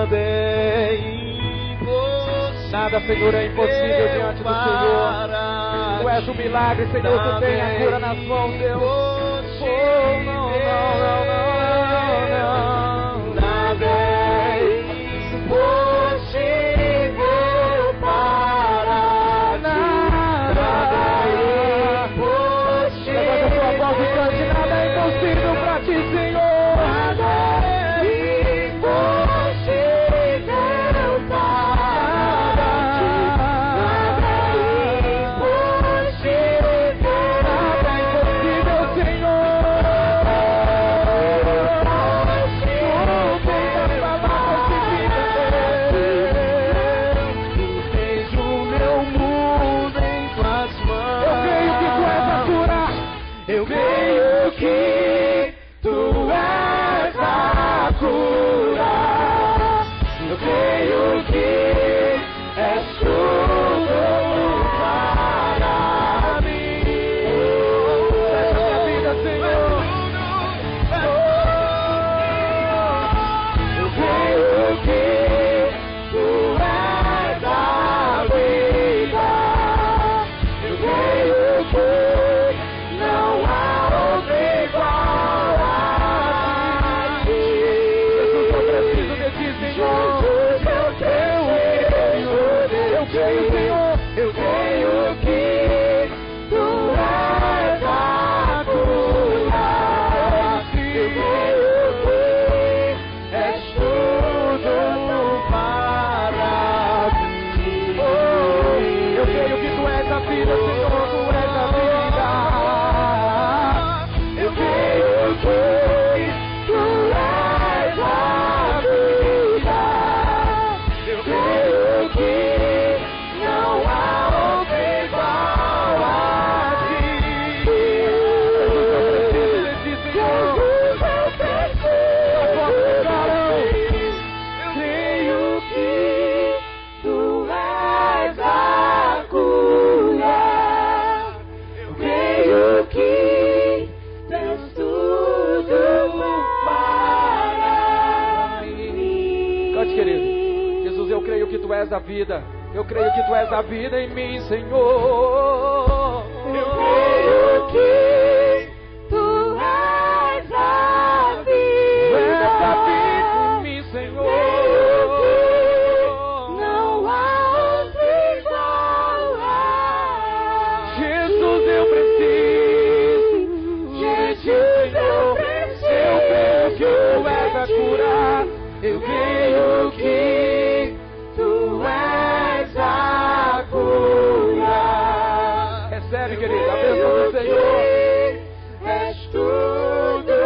Nada é impossível. Nada, Senhor, é impossível diante do Senhor. Tu és o milagre, Senhor, tu tem a cura nas mãos, Deus. Oh, não, não, não, não, não. Nada é impossível para ti. Nada é impossível. Levanta a tua voz e cante. Nada é impossível para ti, Senhor. Nada é impossível para ti. Nada é impossível. Nada é impossível, Senhor. Tu és a vida, eu creio que Tu és a vida em mim, Senhor. Eu creio que Tu és a vida. Tu és a vida em mim, Senhor. Não há outro igual a Jesus, eu preciso. Jesus, eu preciso. Eu creio que Tu és a cura. Eu creio que Tu és a cura. Recebe, querido, a bênção do Senhor. És tudo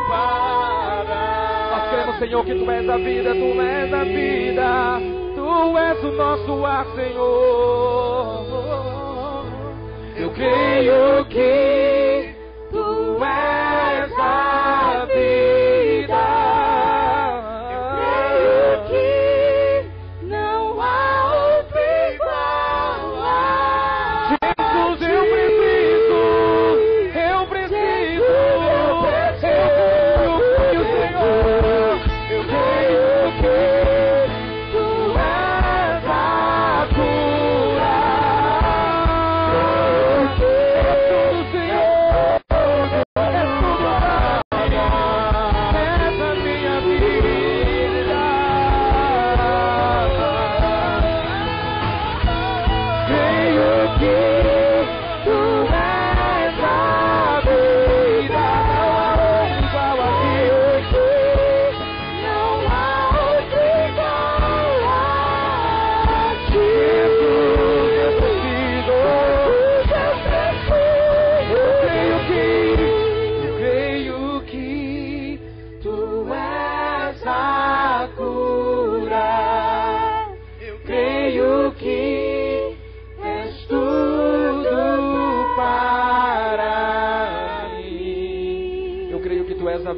para. Nós cremos, Senhor, que Tu és a vida, Tu és a vida. Tu és o nosso ar, Senhor. Eu creio que Tu és a vida. Eu creio que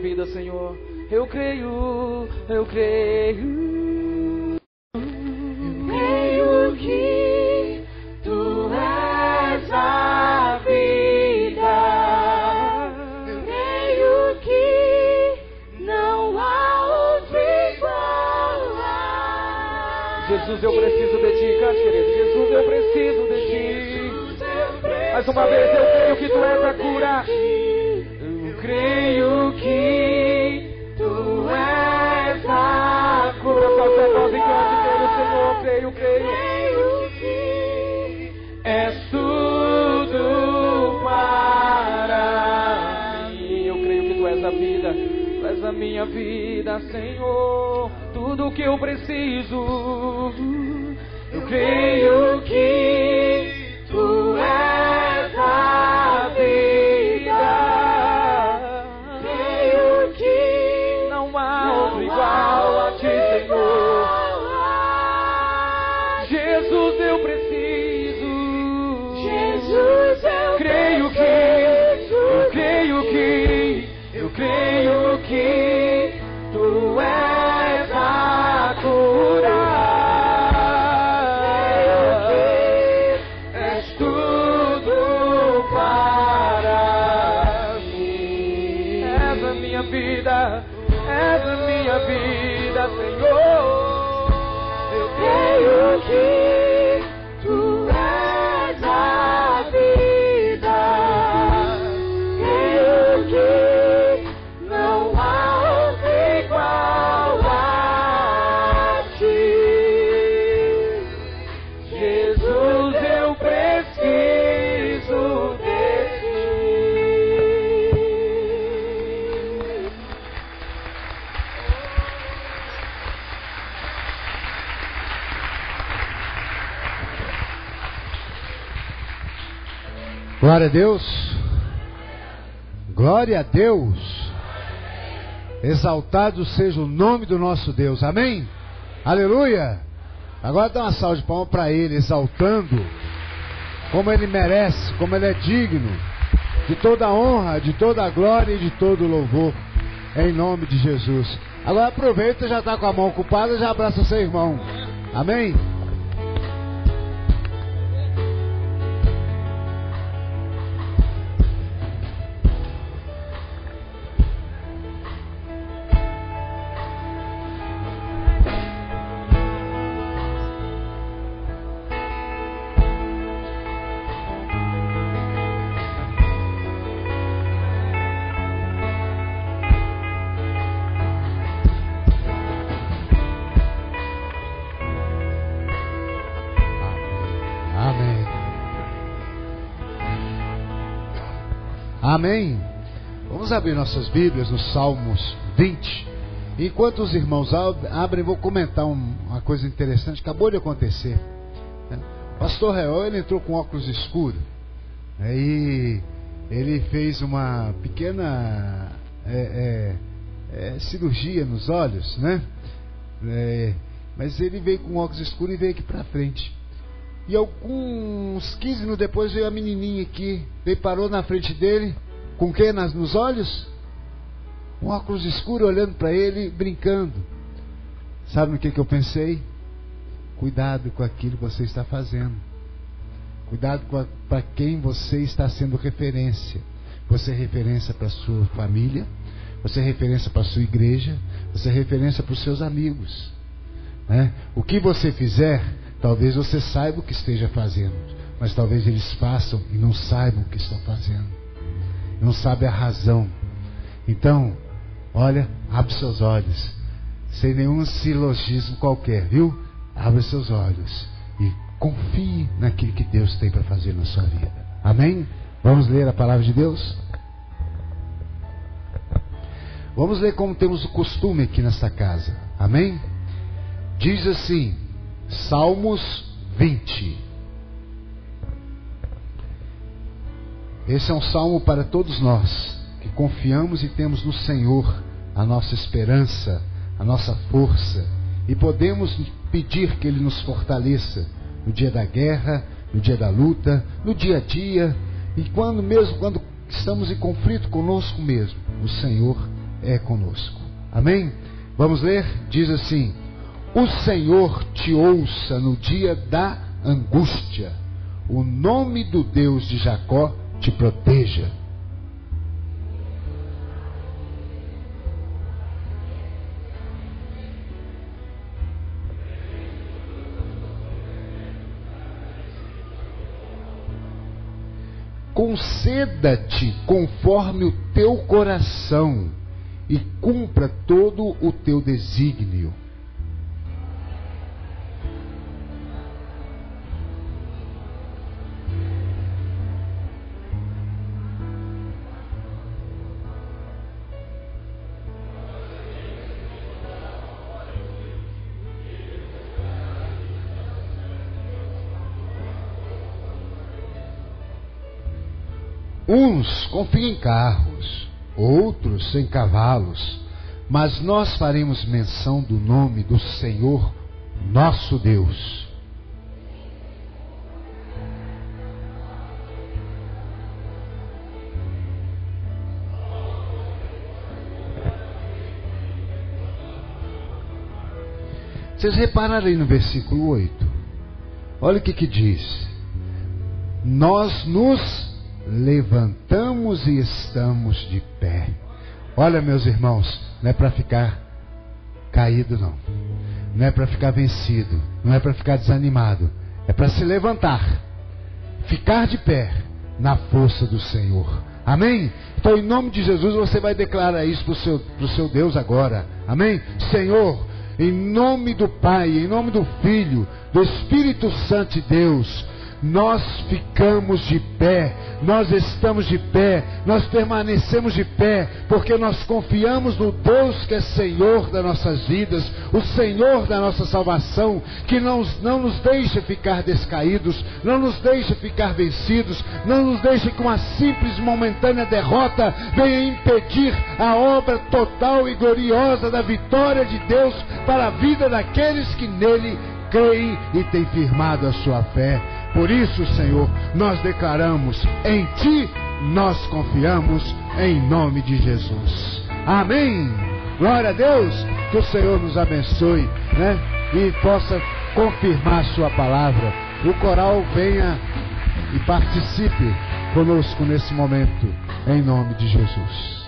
vida, Senhor. Eu creio, eu creio. Eu creio que Tu és a vida. Eu creio que não há outro igual a Jesus, eu preciso de ti, cante, querido. Jesus, eu preciso de ti. Mais uma vez, eu creio que tu és a cura. Eu creio que tu és a cura. Só você pode cante, creio, Senhor, creio que és tudo para mim. Eu creio que tu és a vida, tu és a minha vida, Senhor. Tudo que eu preciso. Eu creio que tu és a vida. Creio que não há outro igual a ti, Senhor. Jesus, eu preciso. Jesus, eu creio que tu és a cura. És tudo para mim. És a minha vida, Senhor. Eu creio que tu és a vida. Creio que não há outro igual a ti. Jesus, eu preciso de ti. Glória a Deus. Glória a Deus. Exaltado seja o nome do nosso Deus. Amém? Aleluia. Agora dá uma salva de palmas para Ele, exaltando como Ele merece, como Ele é digno de toda a honra, de toda a glória e de todo o louvor, em nome de Jesus. Agora aproveita, já está com a mão ocupada, já abraça seu irmão. Amém? Amém? Vamos abrir nossas Bíblias no Salmos 20. Enquanto os irmãos abrem, vou comentar uma coisa interessante que acabou de acontecer. O pastor Reol, ele entrou com óculos escuros. Aí ele fez uma pequena cirurgia nos olhos, né? Mas ele veio com óculos escuros e veio aqui pra frente. E alguns 15 minutos depois veio a menininha aqui, veio, parou na frente dele, com o que nos olhos? Um óculos escuro, olhando para ele, brincando. Sabe no que eu pensei? Cuidado com aquilo que você está fazendo. Cuidado para quem você está sendo referência. Você é referência para a sua família, você é referência para a sua igreja, você é referência para os seus amigos, né? O que você fizer, talvez você saiba o que esteja fazendo, mas talvez eles façam e não saibam o que estão fazendo, não sabem a razão. Então, olha, abre seus olhos, sem nenhum silogismo qualquer, viu? Abre seus olhos e confie naquilo que Deus tem para fazer na sua vida. Amém? Vamos ler a palavra de Deus? Vamos ler como temos o costume aqui nesta casa. Amém? Diz assim, Salmos 20. Esse é um salmo para todos nós que confiamos e temos no Senhor a nossa esperança, a nossa força, e podemos pedir que Ele nos fortaleça no dia da guerra, no dia da luta, no dia a dia, e quando estamos em conflito conosco mesmo, o Senhor é conosco. Amém? Vamos ler? Diz assim: o Senhor te ouça no dia da angústia, o nome do Deus de Jacó te proteja. conceda-te conforme o teu coração e cumpra todo o teu desígnio. Uns confiam em carros, outros em cavalos, mas nós faremos menção do nome do Senhor, nosso Deus. Vocês repararam aí no versículo 8? Olha o que diz. Nós nos levantamos e estamos de pé. Olha, meus irmãos, não é para ficar caído, não. Não é para ficar vencido. Não é para ficar desanimado. É para se levantar. Ficar de pé na força do Senhor. Amém? Então, em nome de Jesus, você vai declarar isso para o seu Deus agora. Amém? Senhor, em nome do Pai, em nome do Filho, do Espírito Santo de Deus, nós ficamos de pé, nós estamos de pé, nós permanecemos de pé, porque nós confiamos no Deus que é Senhor das nossas vidas, o Senhor da nossa salvação, que não nos deixa ficar descaídos, não nos deixa ficar vencidos, não nos deixa que uma simples momentânea derrota venha impedir a obra total e gloriosa da vitória de Deus para a vida daqueles que nele creem e têm firmado a sua fé. Por isso, Senhor, nós declaramos, em Ti nós confiamos, em nome de Jesus. Amém. Glória a Deus. Que o Senhor nos abençoe, né? E possa confirmar sua palavra. O coral venha e participe conosco nesse momento, em nome de Jesus.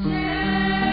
Yeah.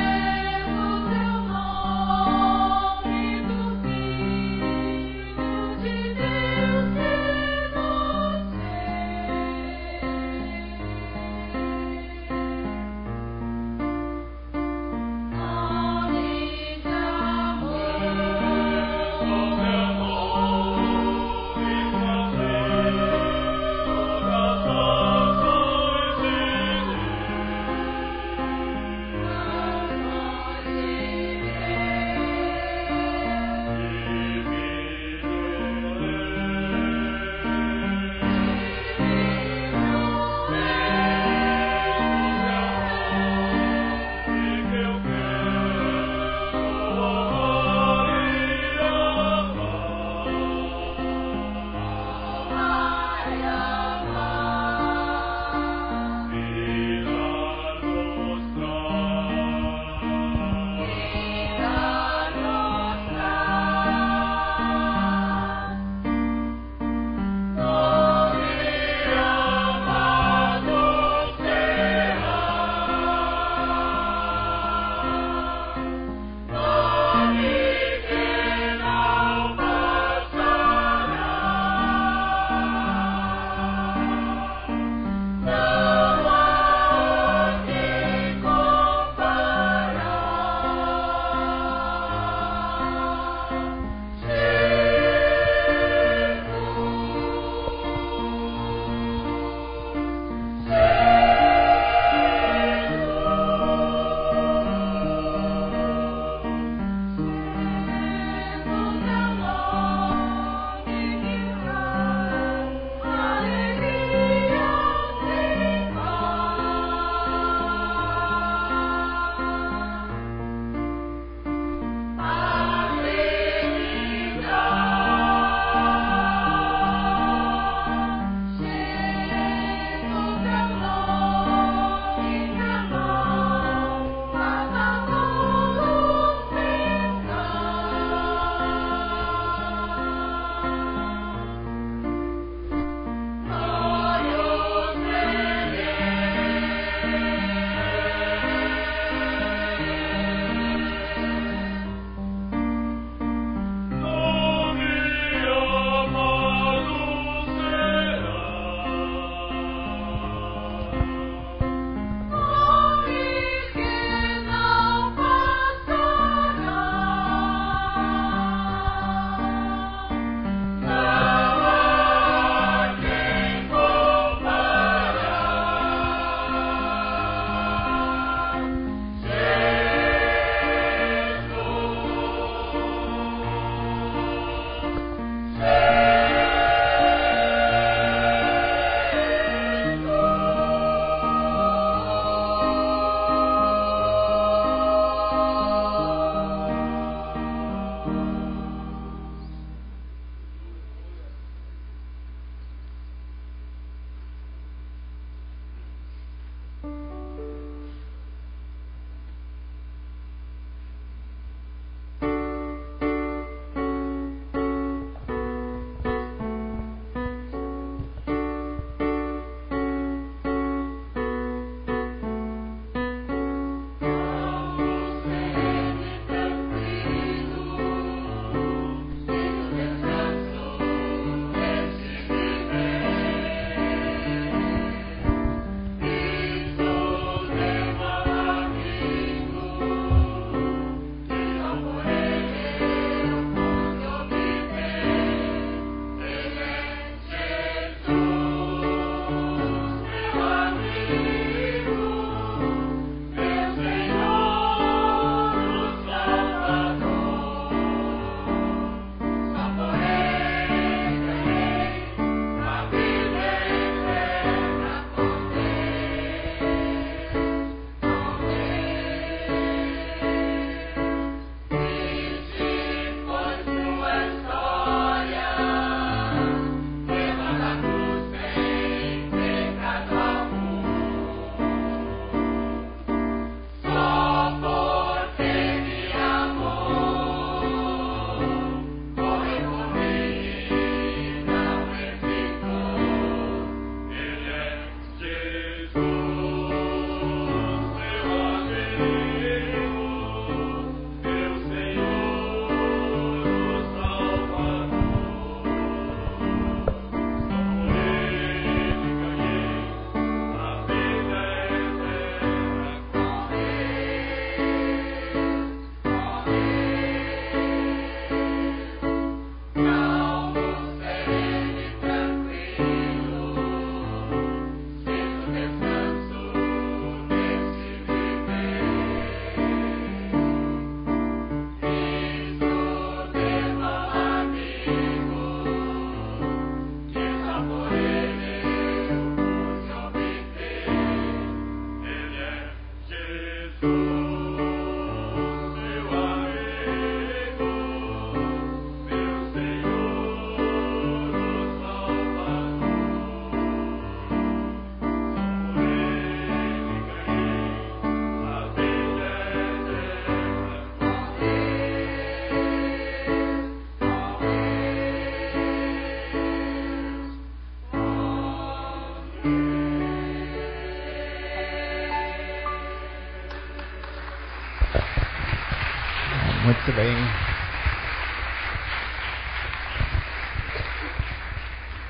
Muito bem.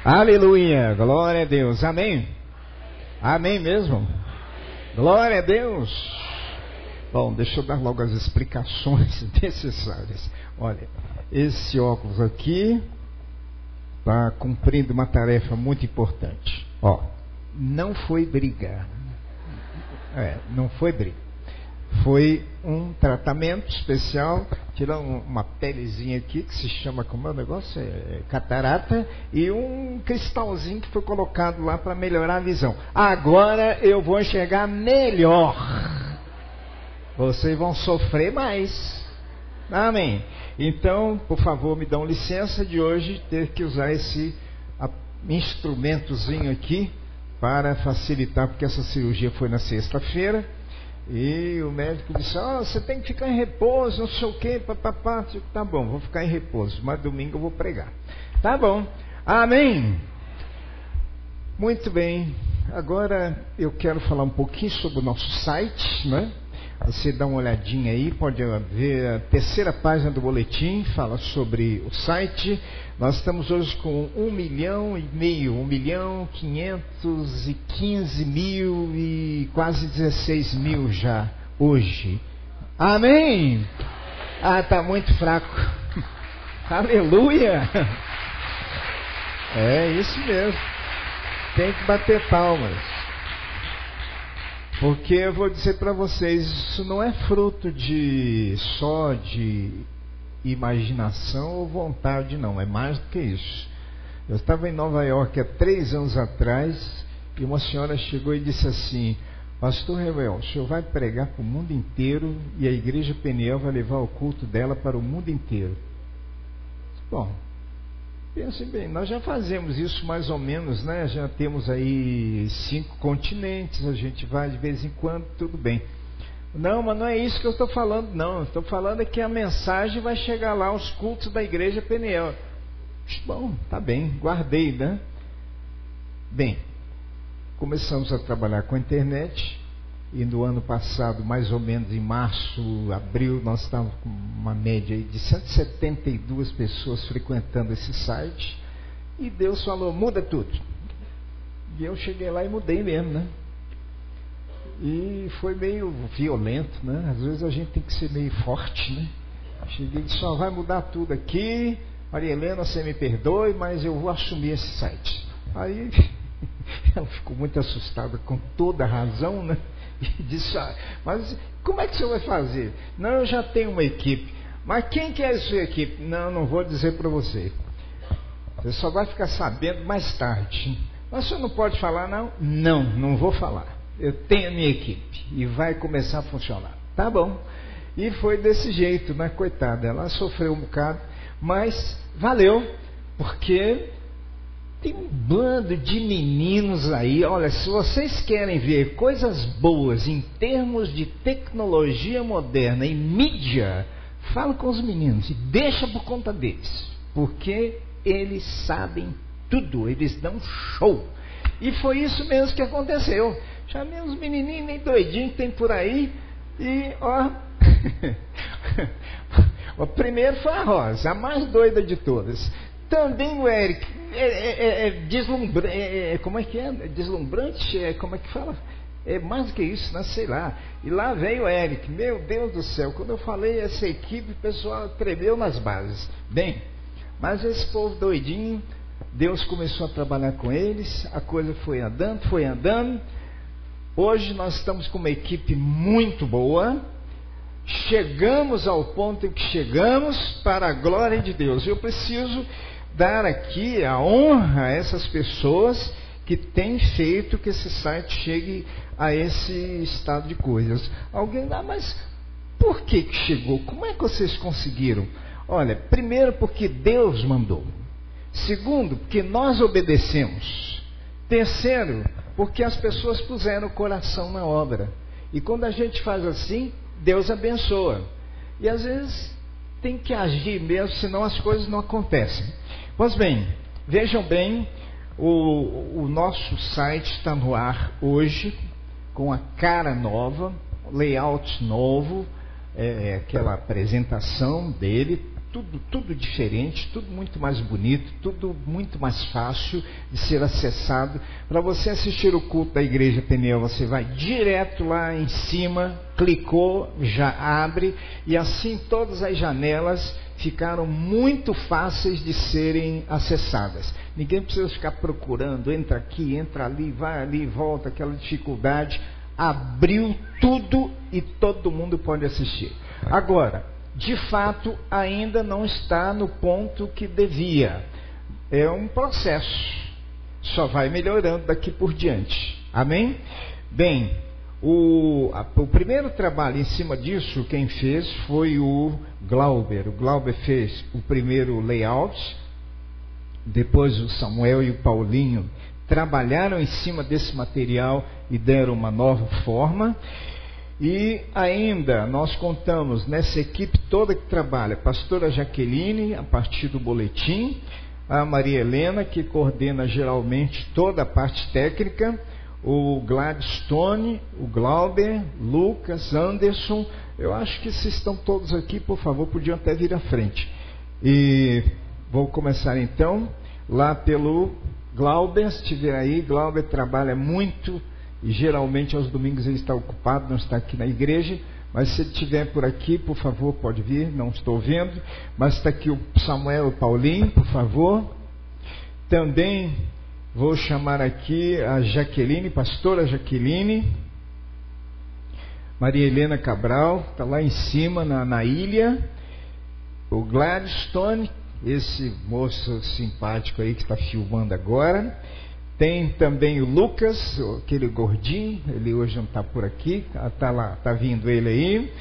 Aleluia, glória a Deus, amém? Amém mesmo? Glória a Deus. Bom, deixa eu dar logo as explicações necessárias. Olha, esse óculos aqui está cumprindo uma tarefa muito importante. Ó, não foi briga. Não foi briga. Foi um tratamento especial, tirando uma pelezinha aqui que se chama, como é o negócio? Catarata, e um cristalzinho que foi colocado lá para melhorar a visão. Agora eu vou enxergar melhor. Vocês vão sofrer mais. Amém. Então, por favor, me dão licença de hoje ter que usar esse instrumentozinho aqui para facilitar, porque essa cirurgia foi na sexta-feira. E o médico disse, você tem que ficar em repouso, não sei o que, papapá. Tá bom, vou ficar em repouso, mas domingo eu vou pregar. Tá bom, amém. Muito bem, agora eu quero falar um pouquinho sobre o nosso site, né? Você dá uma olhadinha aí, pode ver a terceira página do boletim, fala sobre o site. Nós estamos hoje com 1.515.000 e quase 16 mil já, hoje. Amém? Tá muito fraco. Aleluia! É isso mesmo. Tem que bater palmas. Porque eu vou dizer para vocês, isso não é fruto só de imaginação ou vontade, não. É mais do que isso. Eu estava em Nova York há 3 anos atrás e uma senhora chegou e disse assim, Pastor Reuel, o senhor vai pregar para o mundo inteiro e a Igreja Peniel vai levar o culto dela para o mundo inteiro. Bom, pensem bem, nós já fazemos isso mais ou menos, né? Já temos aí 5 continentes, a gente vai de vez em quando, tudo bem. Não, mas não é isso que eu estou falando, não. Estou falando é que a mensagem vai chegar lá aos cultos da Igreja Peniel. Bom, tá bem, guardei, né? Bem, começamos a trabalhar com a internet e no ano passado, mais ou menos em março, abril, nós estávamos com uma média aí de 172 pessoas frequentando esse site e Deus falou, muda tudo. E eu cheguei lá e mudei mesmo, né? E foi meio violento, né? Às vezes a gente tem que ser meio forte, né? Cheguei e disse, só vai mudar tudo aqui, Maria Helena, você me perdoe, mas eu vou assumir esse site. Aí ela ficou muito assustada, com toda a razão, né? E disse, mas como é que você vai fazer? Não, eu já tenho uma equipe. Mas quem que é a sua equipe? Não vou dizer para você. Você só vai ficar sabendo mais tarde. Mas você não pode falar, não? Não vou falar. Eu tenho a minha equipe e vai começar a funcionar. Tá bom. E foi desse jeito, né? Coitada, ela sofreu um bocado, mas valeu, porque tem um bando de meninos aí. Olha, se vocês querem ver coisas boas em termos de tecnologia moderna e mídia, fala com os meninos e deixa por conta deles, porque eles sabem tudo, eles dão show. E foi isso mesmo que aconteceu. Chamei uns menininhos nem doidinhos que tem por aí e o primeiro foi a Rosa, a mais doida de todas. Também o Eric, como é que é? Deslumbrante, como é que fala? É mais do que isso, né? Sei lá. E lá veio o Eric, meu Deus do céu, quando eu falei essa equipe, o pessoal tremeu nas bases. Bem, mas esse povo doidinho, Deus começou a trabalhar com eles, a coisa foi andando. Hoje nós estamos com uma equipe muito boa. Chegamos ao ponto em que chegamos para a glória de Deus. Eu preciso dar aqui a honra a essas pessoas que têm feito que esse site chegue a esse estado de coisas. Alguém dá, mas por que chegou? Como é que vocês conseguiram? Olha, primeiro porque Deus mandou. Segundo, porque nós obedecemos. Terceiro, porque as pessoas puseram o coração na obra. E quando a gente faz assim, Deus abençoa. E às vezes tem que agir mesmo, senão as coisas não acontecem. Pois bem, vejam bem, o nosso site está no ar hoje, com a cara nova, layout novo, aquela apresentação dele, tudo diferente, tudo muito mais bonito, tudo muito mais fácil de ser acessado. Para você assistir o culto da Igreja Peniel, você vai direto lá em cima, clicou, já abre, e assim todas as janelas ficaram muito fáceis de serem acessadas. Ninguém precisa ficar procurando, entra aqui, entra ali, vai ali, volta, aquela dificuldade. Abriu tudo e todo mundo pode assistir. Agora, de fato, ainda não está no ponto que devia. É um processo. Só vai melhorando daqui por diante. Amém? Bem, o primeiro trabalho em cima disso, quem fez foi o Glauber. O Glauber fez o primeiro layout. Depois o Samuel e o Paulinho trabalharam em cima desse material e deram uma nova forma. E ainda nós contamos nessa equipe toda que trabalha, a pastora Jaqueline, a partir do boletim, a Maria Helena, que coordena geralmente toda a parte técnica, o Gladstone, o Glauber, Lucas, Anderson. Eu acho que vocês estão todos aqui, por favor, podiam até vir à frente. E vou começar então lá pelo Glauber. Se estiver aí, Glauber trabalha muito. E geralmente aos domingos ele está ocupado, não está aqui na igreja. Mas se ele estiver por aqui, por favor, pode vir. Não estou vendo. Mas está aqui o Samuel e o Paulinho, por favor. Também vou chamar aqui a Jaqueline, pastora Jaqueline. Maria Helena Cabral, está lá em cima na ilha. O Gladstone, esse moço simpático aí que está filmando agora. Tem também o Lucas, aquele gordinho, ele hoje não está por aqui, está lá, está vindo ele aí.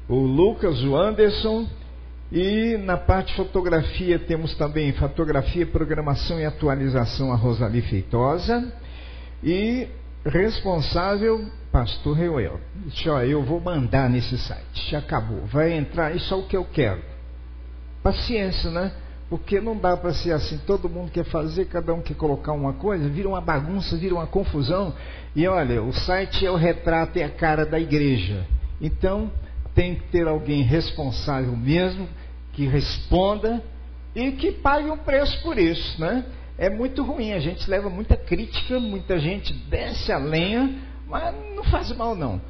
O Lucas, o Anderson. E na parte de fotografia temos também fotografia, programação e atualização a Rosali Feitosa. E responsável, pastor Reuel. Eu vou mandar nesse site, já acabou, vai entrar, isso é o que eu quero. Paciência, né? Porque não dá para ser assim, todo mundo quer fazer, cada um quer colocar uma coisa, vira uma bagunça, vira uma confusão. E olha, o site é o retrato e a cara da igreja. Então, tem que ter alguém responsável mesmo, que responda e que pague um preço por isso, né? É muito ruim, a gente leva muita crítica, muita gente desce a lenha, mas não faz mal não.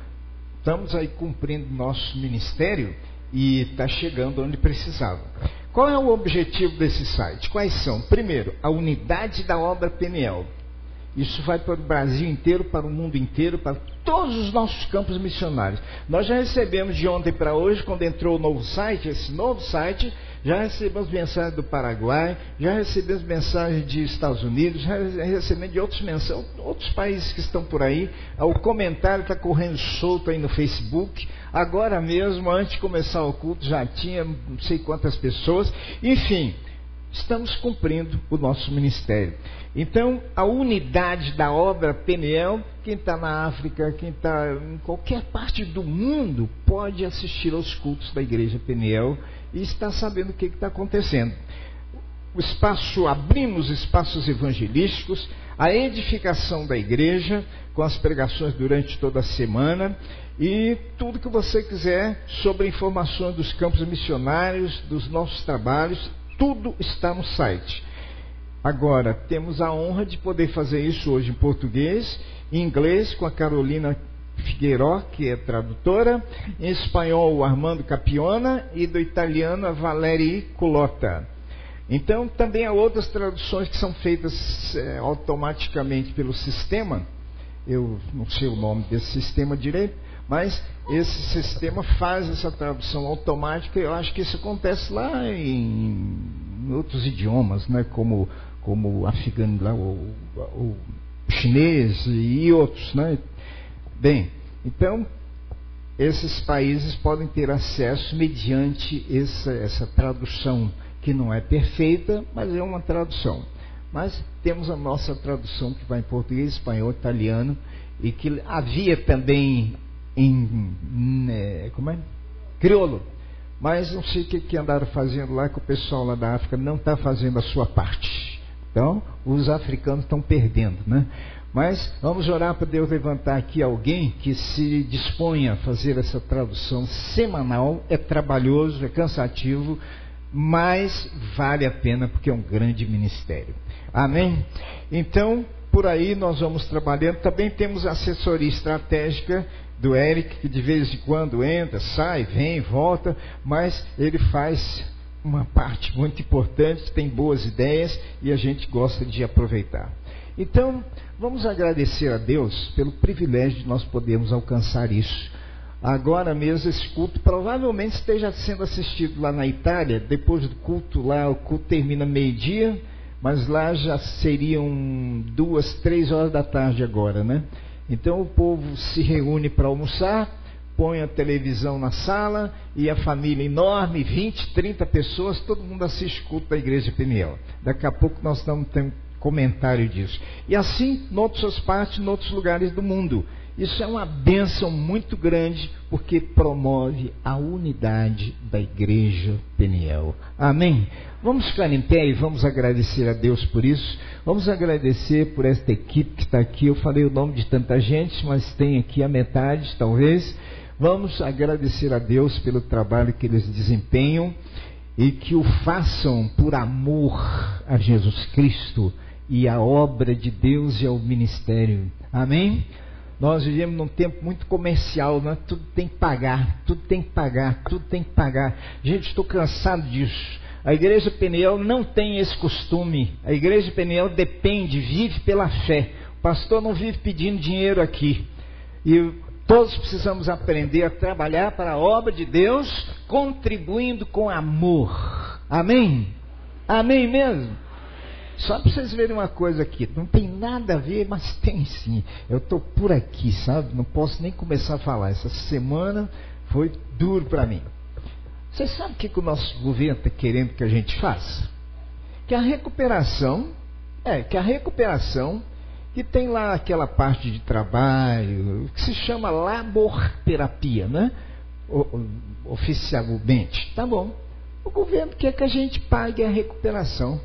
Estamos aí cumprindo nosso ministério e está chegando onde precisava. Qual é o objetivo desse site? Quais são? Primeiro, a unidade da obra Peniel. Isso vai para o Brasil inteiro, para o mundo inteiro, para todos os nossos campos missionários. Nós já recebemos de ontem para hoje, quando entrou o novo site, esse novo site, já recebemos mensagens do Paraguai, já recebemos mensagens de Estados Unidos, já recebemos de outros países que estão por aí. O comentário está correndo solto aí no Facebook. Agora mesmo, antes de começar o culto, já tinha não sei quantas pessoas. Enfim, estamos cumprindo o nosso ministério. Então, a unidade da obra Peniel, quem está na África, quem está em qualquer parte do mundo, pode assistir aos cultos da Igreja Peniel e está sabendo o que está acontecendo. Abrimos espaços evangelísticos, a edificação da igreja, com as pregações durante toda a semana, e tudo que você quiser sobre informações dos campos missionários, dos nossos trabalhos, tudo está no site. Agora, temos a honra de poder fazer isso hoje em português, em inglês com a Carolina Figueiró, que é tradutora, em espanhol o Armando Capiona e do italiano a Valéria Culota. Então, também há outras traduções que são feitas automaticamente pelo sistema. Eu não sei o nome desse sistema direito, mas esse sistema faz essa tradução automática. Eu acho que isso acontece lá em outros idiomas, né? como o afegano, lá, o chinês e outros, né? Bem, então esses países podem ter acesso mediante essa tradução, que não é perfeita, mas é uma tradução. Mas temos a nossa tradução que vai em português, espanhol, italiano, e que havia também em crioulo. Mas não sei o que andaram fazendo lá, que o pessoal lá da África não está fazendo a sua parte. Então, os africanos estão perdendo, né? Mas vamos orar para Deus levantar aqui alguém que se disponha a fazer essa tradução semanal. É trabalhoso, é cansativo, mas vale a pena porque é um grande ministério. Amém? Então, por aí nós vamos trabalhando. Também temos a assessoria estratégica do Eric, que de vez em quando entra, sai, vem, volta, mas ele faz uma parte muito importante, tem boas ideias e a gente gosta de aproveitar. Então, vamos agradecer a Deus pelo privilégio de nós podermos alcançar isso. Agora mesmo esse culto provavelmente esteja sendo assistido lá na Itália. Depois do culto lá, o culto termina meio-dia, mas lá já seriam 2, 3 horas da tarde agora, né? Então o povo se reúne para almoçar, põe a televisão na sala e a família enorme, 20, 30 pessoas, todo mundo assiste o culto da Igreja Peniel. Daqui a pouco nós estamos tendo comentário disso. E assim, em outras partes, em outros lugares do mundo. Isso é uma bênção muito grande, porque promove a unidade da Igreja Peniel. Amém? Vamos ficar em pé e vamos agradecer a Deus por isso. Vamos agradecer por esta equipe que está aqui. Eu falei o nome de tanta gente, mas tem aqui a metade, talvez. Vamos agradecer a Deus pelo trabalho que eles desempenham e que o façam por amor a Jesus Cristo e a obra de Deus e ao ministério. Amém? Nós vivemos num tempo muito comercial, né? Tudo tem que pagar, tudo tem que pagar, tudo tem que pagar. Gente, estou cansado disso. A Igreja Peniel não tem esse costume. A Igreja Peniel depende, vive pela fé. O pastor não vive pedindo dinheiro aqui. E todos precisamos aprender a trabalhar para a obra de Deus, contribuindo com amor. Amém? Amém mesmo? Só para vocês verem uma coisa aqui, não tem nada a ver, mas tem sim. Eu estou por aqui, sabe? Não posso nem começar a falar. Essa semana foi duro para mim. Vocês sabem o que o nosso governo está querendo que a gente faça? Que a recuperação, que tem lá aquela parte de trabalho, que se chama laborterapia, né? Oficialmente. Tá bom. O governo quer que a gente pague a recuperação.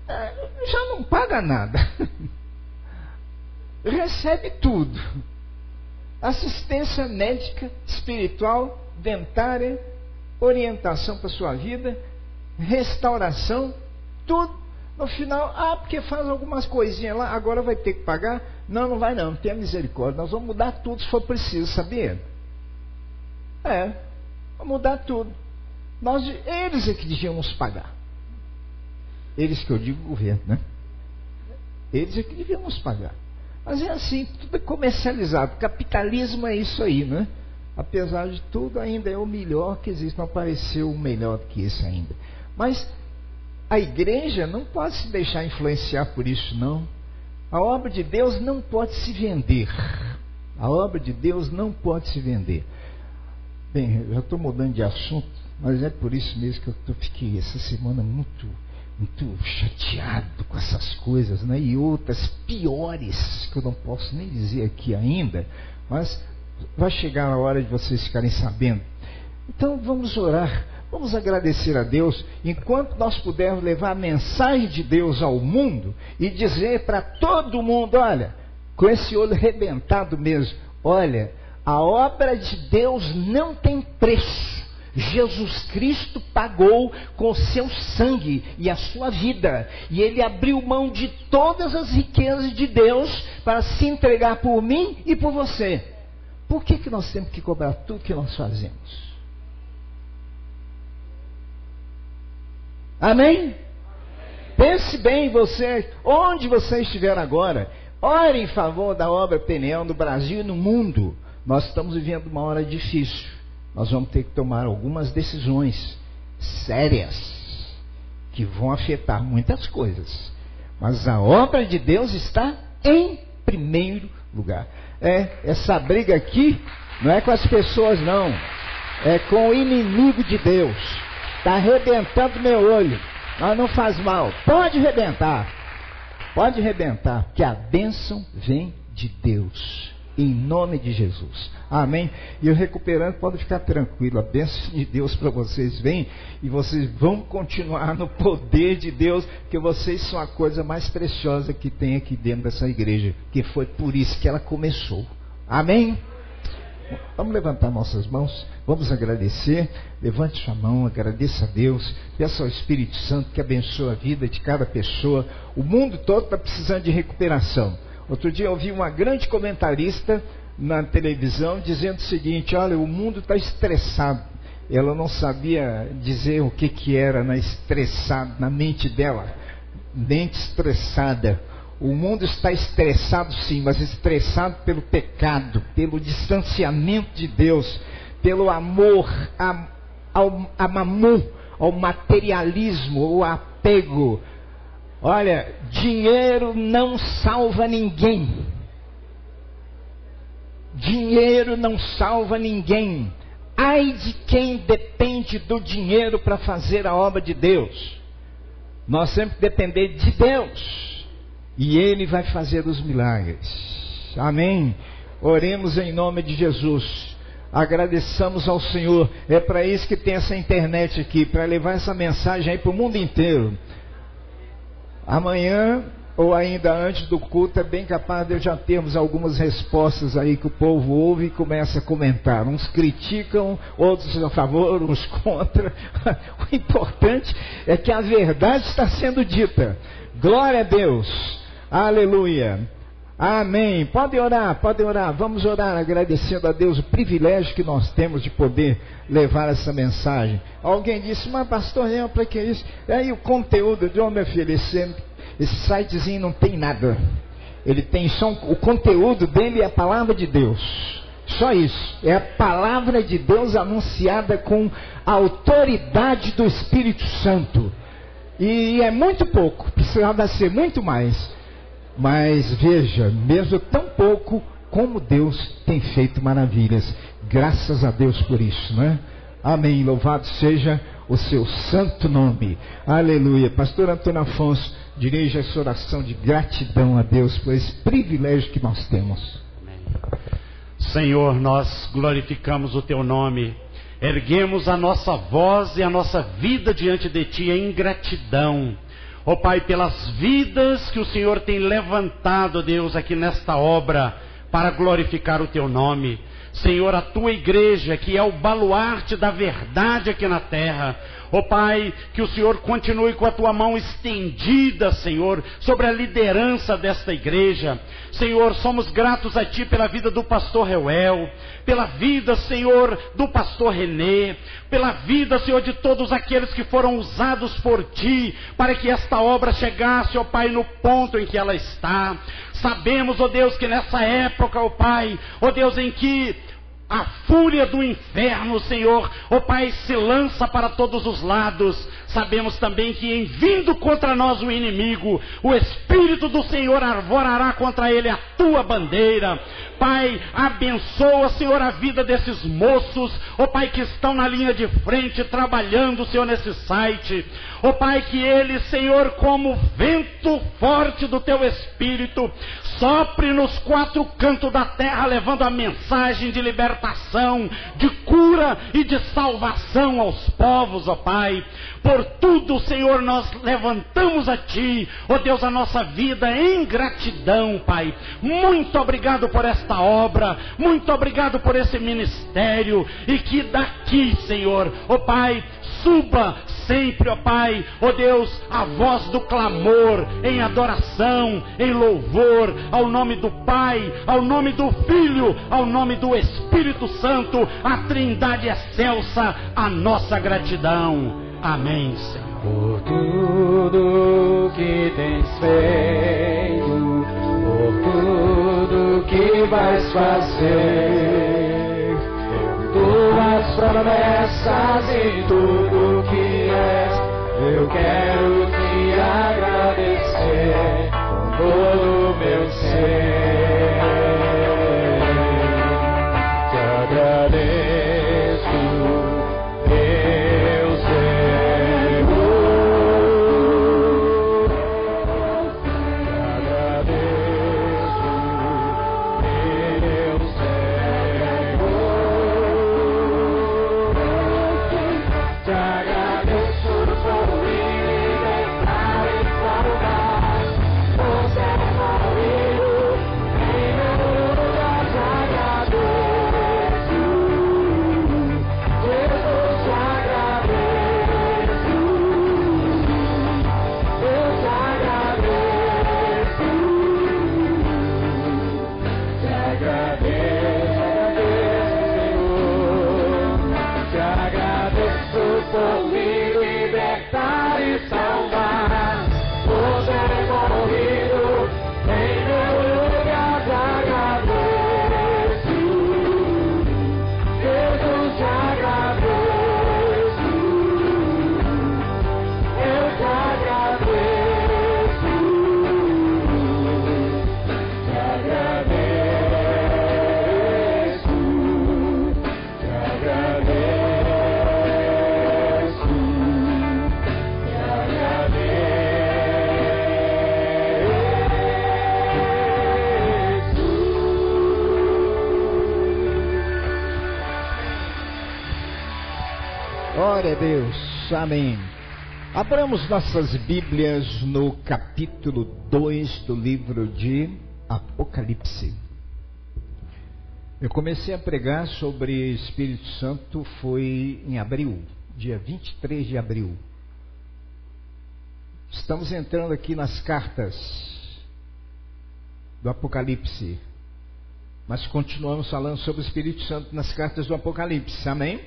Já não paga nada. Recebe tudo. Assistência médica, espiritual, dentária, orientação para a sua vida, restauração, tudo. No final, porque faz algumas coisinhas lá, agora vai ter que pagar? Não, não vai não, tenha misericórdia. Nós vamos mudar tudo se for preciso, sabia? Vamos mudar tudo. Eles é que deviam nos pagar. Eles que eu digo governo, né? Eles é que deviam nos pagar. Mas é assim, tudo é comercializado. Capitalismo é isso aí, né? Apesar de tudo, ainda é o melhor que existe. Não apareceu um melhor que esse ainda. Mas a igreja não pode se deixar influenciar por isso, não. A obra de Deus não pode se vender. A obra de Deus não pode se vender. Bem, eu já estou mudando de assunto, mas é por isso mesmo que eu fiquei essa semana muito chateado com essas coisas, né? E outras piores, que eu não posso nem dizer aqui ainda, mas vai chegar a hora de vocês ficarem sabendo. Então vamos orar, vamos agradecer a Deus, enquanto nós pudermos levar a mensagem de Deus ao mundo e dizer para todo mundo, olha, com esse olho arrebentado mesmo, olha, a obra de Deus não tem preço. Jesus Cristo pagou com o seu sangue e a sua vida. E Ele abriu mão de todas as riquezas de Deus para se entregar por mim e por você. Por que nós temos que cobrar tudo que nós fazemos? Amém? Pense bem você, onde você estiver agora. Ore em favor da obra Peniel no Brasil e no mundo. Nós estamos vivendo uma hora difícil. Nós vamos ter que tomar algumas decisões sérias que vão afetar muitas coisas. Mas a obra de Deus está em primeiro lugar. Essa briga aqui não é com as pessoas, não. É com o inimigo de Deus. Está arrebentando meu olho. Mas não faz mal. Pode arrebentar. Pode arrebentar. Porque a bênção vem de Deus. em nome de Jesus. Amém? E eu recuperando, pode ficar tranquilo, a bênção de Deus para vocês vem, e vocês vão continuar no poder de Deus, porque vocês são a coisa mais preciosa que tem aqui dentro dessa igreja, que foi por isso que ela começou. Amém? Vamos levantar nossas mãos, vamos agradecer. Levante sua mão, agradeça a Deus, peça ao Espírito Santo que abençoe a vida de cada pessoa. O mundo todo está precisando de recuperação. Outro dia eu ouvi uma grande comentarista na televisão dizendo o seguinte: olha, o mundo está estressado. Ela não sabia dizer o que era estressado na mente dela. Mente estressada. O mundo está estressado sim, mas estressado pelo pecado, pelo distanciamento de Deus, pelo amor a mamon, ao materialismo, ao apego. Olha, dinheiro não salva ninguém. Dinheiro não salva ninguém. Ai de quem depende do dinheiro para fazer a obra de Deus. Nós sempre depender de Deus. E Ele vai fazer os milagres. Amém? Oremos em nome de Jesus. Agradeçamos ao Senhor. É para isso que tem essa internet aqui, para levar essa mensagem aí para o mundo inteiro. Amanhã, ou ainda antes do culto, é bem capaz de eu já termos algumas respostas aí que o povo ouve e começa a comentar. Uns criticam, outros a favor, uns contra. O importante é que a verdade está sendo dita. Glória a Deus. Aleluia. Amém. Pode orar. Vamos orar agradecendo a Deus o privilégio que nós temos de poder levar essa mensagem. Alguém disse: mas pastor, para que isso? Aí o conteúdo de meu filho, esse sitezinho não tem nada. Ele tem só o conteúdo dele é a palavra de Deus. Só isso. É a palavra de Deus anunciada com a autoridade do Espírito Santo. E é muito pouco. Precisava ser muito mais. Mas veja, mesmo tão pouco, como Deus tem feito maravilhas. Graças a Deus por isso, né? Amém. Louvado seja o seu santo nome. Aleluia. Pastor Antônio Afonso, dirija essa oração de gratidão a Deus por esse privilégio que nós temos. Amém. Senhor, nós glorificamos o teu nome. Erguemos a nossa voz e a nossa vida diante de ti em gratidão. Ó Pai, pelas vidas que o Senhor tem levantado, Deus, aqui nesta obra, para glorificar o Teu nome. Senhor, a Tua igreja, que é o baluarte da verdade aqui na terra. Ó Pai, que o Senhor continue com a Tua mão estendida, Senhor, sobre a liderança desta igreja. Senhor, somos gratos a Ti pela vida do pastor Reuel, pela vida, Senhor, do pastor Renê, pela vida, Senhor, de todos aqueles que foram usados por Ti, para que esta obra chegasse, ó Pai, no ponto em que ela está. Sabemos, ó Deus, que nessa época, ó Pai, ó Deus, em que a fúria do inferno, Senhor, ó Pai, se lança para todos os lados. Sabemos também que em vindo contra nós o inimigo, o Espírito do Senhor arvorará contra ele a Tua bandeira. Pai, abençoa, Senhor, a vida desses moços, ó Pai, que estão na linha de frente, trabalhando, Senhor, nesse site. Ó Pai, que eles, Senhor, como vento forte do Teu Espírito, sopre nos quatro cantos da terra, levando a mensagem de libertação, de cura e de salvação aos povos, ó Pai. Por tudo, Senhor, nós levantamos a Ti, ó Deus, a nossa vida em gratidão, Pai. Muito obrigado por esta obra, muito obrigado por esse ministério, e que daqui, Senhor, ó Pai, suba sempre, ó Pai, ó Deus, a voz do clamor, em adoração, em louvor, ao nome do Pai, ao nome do Filho, ao nome do Espírito Santo, a Trindade excelsa, a nossa gratidão. Amém, Senhor. Por tudo que tens feito, por tudo que vais fazer, tuas promessas e tudo que és, eu quero te agradecer com todo o meu ser. Te agradeço, meu Senhor. Te agradeço, meu Glória a Deus. Amém. Abramos nossas Bíblias no capítulo 2 do livro de Apocalipse. Eu comecei a pregar sobre Espírito Santo foi em abril, dia 23 de abril. Estamos entrando aqui nas cartas do Apocalipse, mas continuamos falando sobre o Espírito Santo nas cartas do Apocalipse, amém?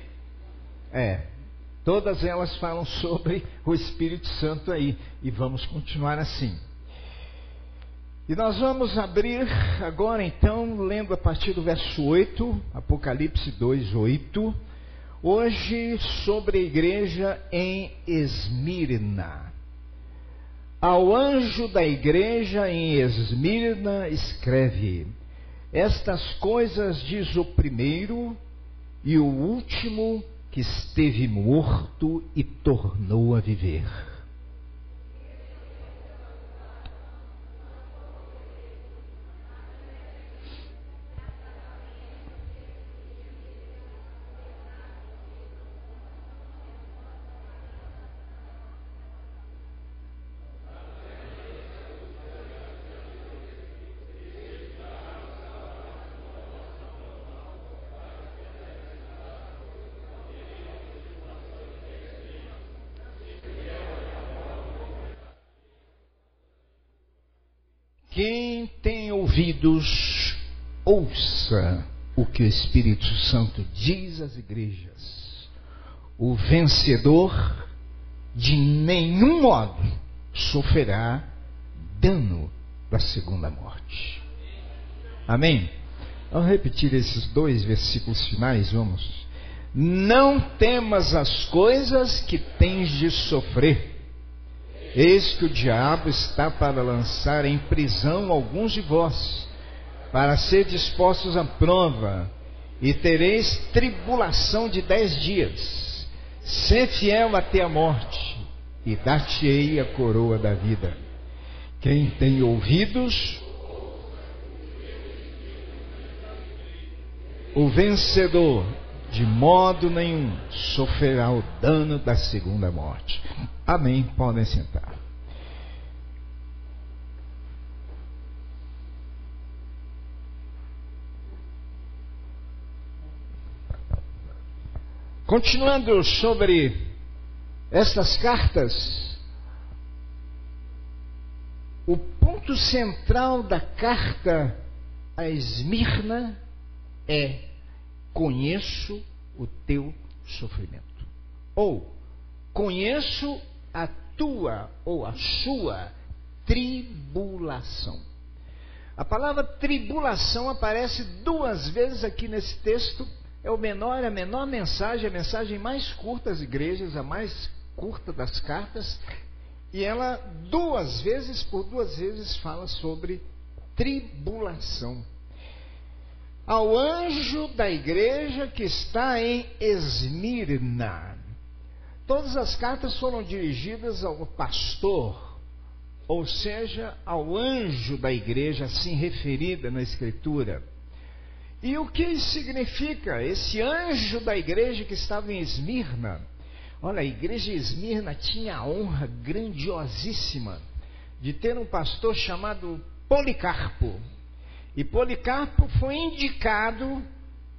Todas elas falam sobre o Espírito Santo aí, e vamos continuar assim. E nós vamos abrir agora então, lendo a partir do verso 8, Apocalipse 2, 8, hoje sobre a igreja em Esmirna. Ao anjo da igreja em Esmirna escreve: estas coisas diz o primeiro e o último que esteve morto e tornou a viver. Quem tem ouvidos, ouça o que o Espírito Santo diz às igrejas. O vencedor de nenhum modo sofrerá dano da segunda morte. Amém? Vamos repetir esses dois versículos finais, vamos. Não temas as coisas que tens de sofrer. Eis que o diabo está para lançar em prisão alguns de vós, para ser dispostos à prova, e tereis tribulação de 10 dias. Sê fiel até a morte, e dar-te-ei a coroa da vida. Quem tem ouvidos, o vencedor de modo nenhum sofrerá o dano da segunda morte. Amém. Podem sentar. Continuando sobre estas cartas, o ponto central da carta a Esmirna é: conheço o teu sofrimento. Ou, conheço a tua ou a sua tribulação. A palavra tribulação aparece 2 vezes aqui nesse texto. É a menor mensagem, a mensagem mais curta das igrejas, a mais curta das cartas. E ela 2 vezes, por 2 vezes, fala sobre tribulação. Ao anjo da igreja que está em Esmirna. Todas as cartas foram dirigidas ao pastor, ou seja, ao anjo da igreja, assim referida na Escritura. E o que significa esse anjo da igreja que estava em Esmirna? Olha, a igreja de Esmirna tinha a honra grandiosíssima de ter um pastor chamado Policarpo. E Policarpo foi indicado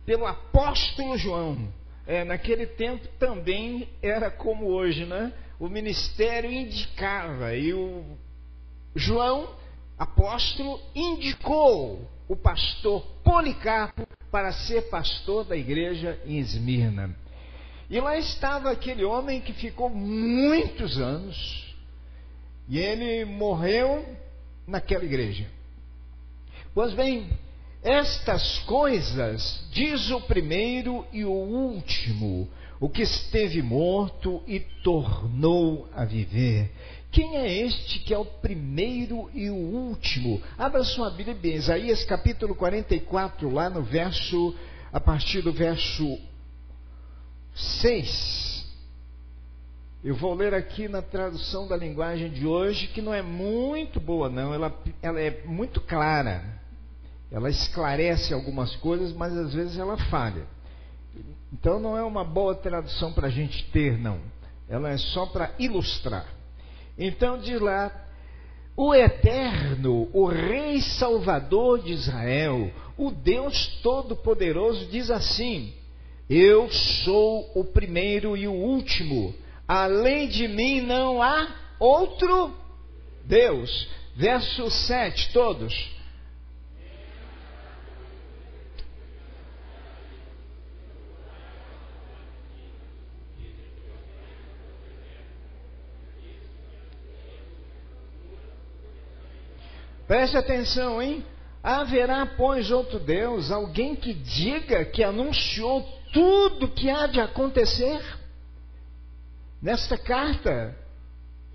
pelo apóstolo João. Naquele tempo também era como hoje, né? O ministério indicava, e o João, apóstolo, indicou o pastor Policarpo para ser pastor da igreja em Esmirna. E lá estava aquele homem que ficou muitos anos, e ele morreu naquela igreja. Pois bem, estas coisas diz o primeiro e o último, o que esteve morto e tornou a viver. Quem é este que é o primeiro e o último? Abra sua Bíblia, Isaías capítulo 44, lá no verso, a partir do verso 6. Eu vou ler aqui na tradução da linguagem de hoje, que não é muito boa não, ela é muito clara. Ela esclarece algumas coisas, mas às vezes ela falha. Então não é uma boa tradução para a gente ter, não. Ela é só para ilustrar. Então diz lá: o Eterno, o Rei Salvador de Israel, o Deus Todo-Poderoso diz assim: eu sou o primeiro e o último, além de mim não há outro Deus. Verso 7, todos. Preste atenção, hein? Haverá, pois, outro Deus, alguém que diga que anunciou tudo que há de acontecer? Nesta carta,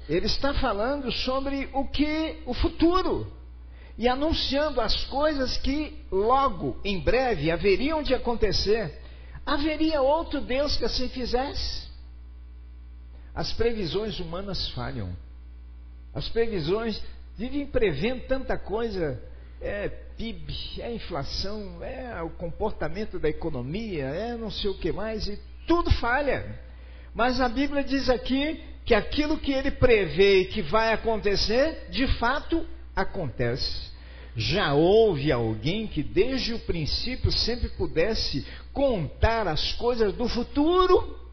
ele está falando sobre o futuro e anunciando as coisas que logo, em breve, haveriam de acontecer. Haveria outro Deus que assim fizesse? As previsões humanas falham. As previsões vivem prevendo tanta coisa, PIB, inflação, o comportamento da economia, não sei o que mais, e tudo falha. Mas a Bíblia diz aqui que aquilo que ele prevê e que vai acontecer, de fato acontece. Já houve alguém que desde o princípio sempre pudesse contar as coisas do futuro?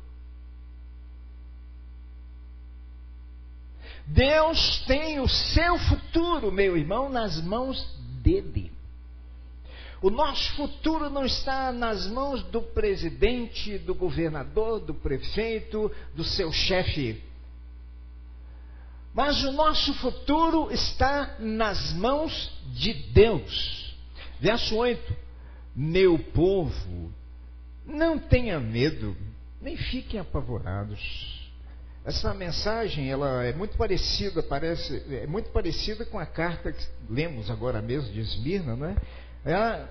Deus tem o seu futuro, meu irmão, nas mãos dele. O nosso futuro não está nas mãos do presidente, do governador, do prefeito, do seu chefe. Mas o nosso futuro está nas mãos de Deus. Verso 8. Meu povo, não tenha medo, nem fiquem apavorados. Essa mensagem, ela é muito parecida, muito parecida com a carta que lemos agora mesmo de Esmirna, não é?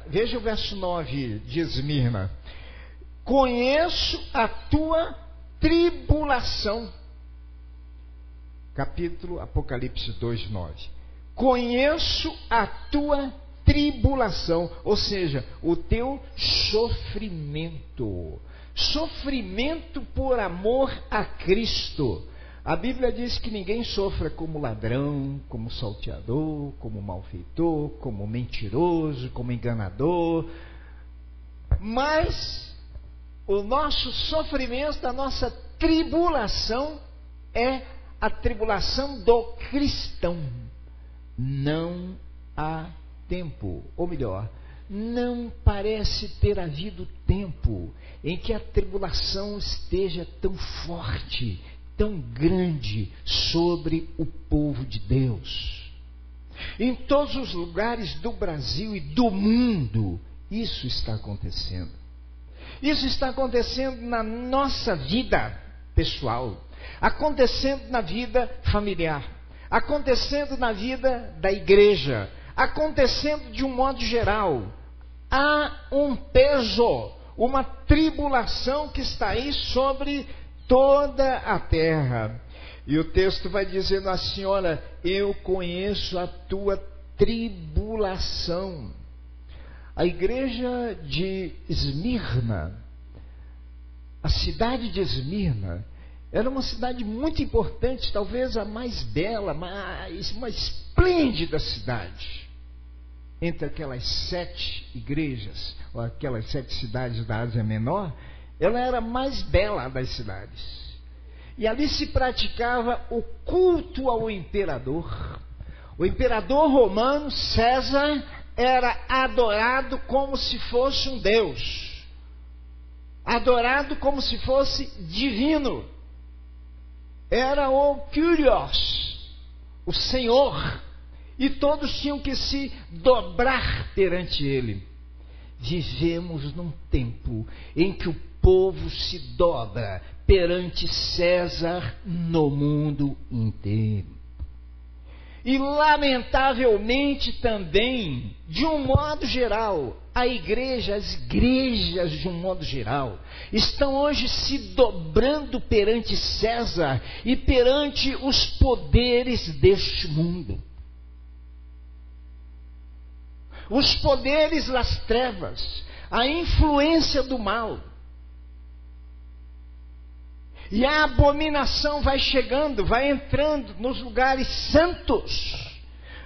Veja o verso 9 de Esmirna. Conheço a tua tribulação. Capítulo Apocalipse 2:9. Conheço a tua tribulação, ou seja, o teu sofrimento. Sofrimento por amor a Cristo. A Bíblia diz que ninguém sofra como ladrão, como salteador, como malfeitor, como mentiroso, como enganador. Mas o nosso sofrimento, a nossa tribulação é a tribulação do cristão. Não há tempo, ou melhor, não parece ter havido tempo em que a tribulação esteja tão forte, tão grande sobre o povo de Deus. Em todos os lugares do Brasil e do mundo, isso está acontecendo. Isso está acontecendo na nossa vida pessoal, acontecendo na vida familiar, acontecendo na vida da igreja, acontecendo de um modo geral. Há um peso, uma tribulação que está aí sobre toda a terra. E o texto vai dizendo assim: olha, eu conheço a tua tribulação. A igreja de Esmirna, a cidade de Esmirna, era uma cidade muito importante, talvez a mais bela, uma esplêndida cidade. Entre aquelas 7 igrejas, ou aquelas 7 cidades da Ásia Menor, ela era a mais bela das cidades. E ali se praticava o culto ao imperador. O imperador romano, César, era adorado como se fosse um deus. Adorado como se fosse divino. Era o Kyrios, o Senhor. E todos tinham que se dobrar perante ele. Vivemos num tempo em que o povo se dobra perante César no mundo inteiro. E lamentavelmente também, de um modo geral, a igreja, as igrejas de um modo geral, estão hoje se dobrando perante César e perante os poderes deste mundo. Os poderes das trevas, a influência do mal, E a abominação vai chegando, vai entrando nos lugares santos.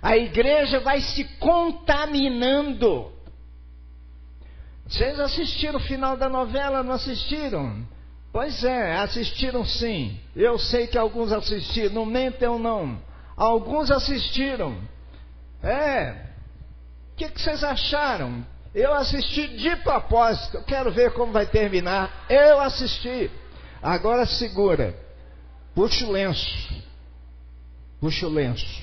A igreja vai se contaminando. Vocês assistiram o final da novela, não assistiram? Pois é, assistiram sim. Eu sei que alguns assistiram, não mentem não. Alguns assistiram. O que vocês acharam? Eu assisti de propósito. Eu quero ver como vai terminar. Eu assisti. Agora segura. Puxa o lenço. Puxa o lenço.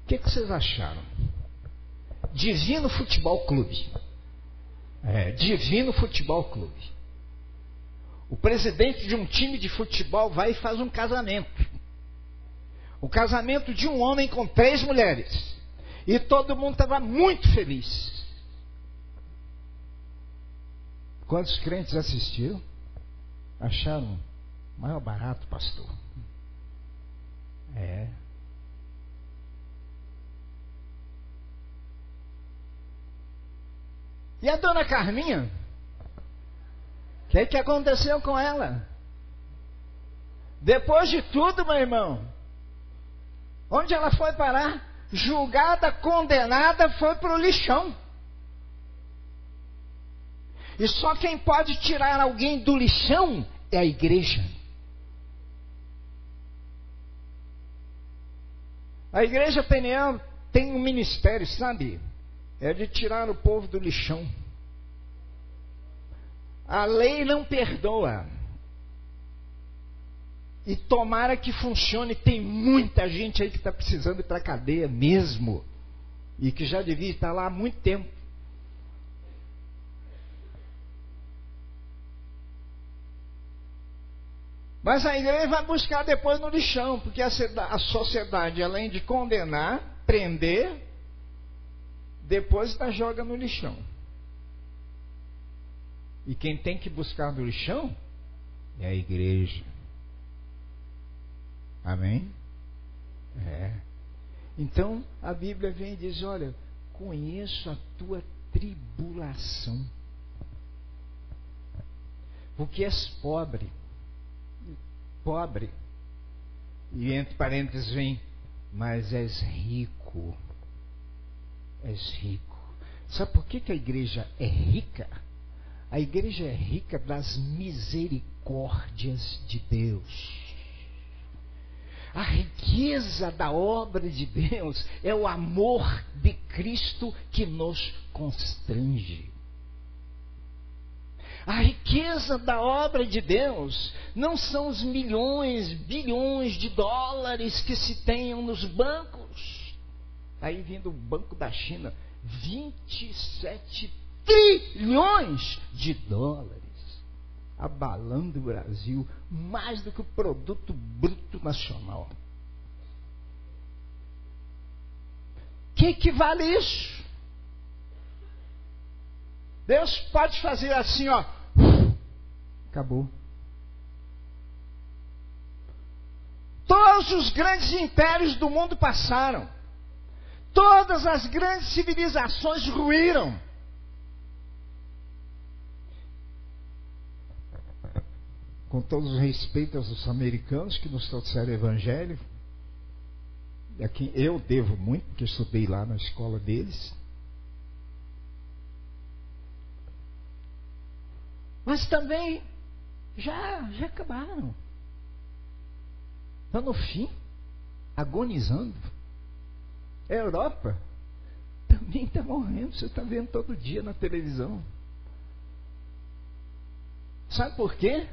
O que vocês acharam? Divino Futebol Clube. Divino Futebol Clube. O presidente de um time de futebol vai e faz um casamento. O casamento de um homem com 3 mulheres. E todo mundo estava muito feliz. Quantos crentes assistiram? Acharam maior barato, pastor? E a dona Carminha? O que aconteceu com ela? Depois de tudo, meu irmão, onde ela foi parar? Julgada, condenada, foi para o lixão. E só quem pode tirar alguém do lixão é a igreja. A igreja Peniel tem um ministério, sabe? É de tirar o povo do lixão. A lei não perdoa. E tomara que funcione. Tem muita gente aí que está precisando ir para a cadeia mesmo. E que já devia estar lá há muito tempo. Mas a igreja vai buscar depois no lixão. Porque a sociedade, além de condenar, prender, depois joga no lixão. E quem tem que buscar no lixão é a igreja. Amém? Então a Bíblia vem e diz: olha, conheço a tua tribulação, porque és pobre, e entre parênteses vem, mas és rico. És rico. Sabe por que a igreja é rica? A igreja é rica das misericórdias de Deus. A riqueza da obra de Deus é o amor de Cristo que nos constrange. A riqueza da obra de Deus não são os milhões, bilhões de dólares que se tenham nos bancos. Aí vindo o Banco da China, 27 trilhões de dólares, abalando o Brasil mais do que o produto bruto nacional. Que equivale isso? Deus pode fazer assim, ó, acabou. Todos os grandes impérios do mundo passaram. Todas as grandes civilizações ruíram. Com todos os respeitos aos americanos que nos trouxeram o evangelho, a quem eu devo muito, porque estudei lá na escola deles. Mas também já acabaram. Estão no fim, agonizando. A Europa também está morrendo. Você está vendo todo dia na televisão. Sabe por quê?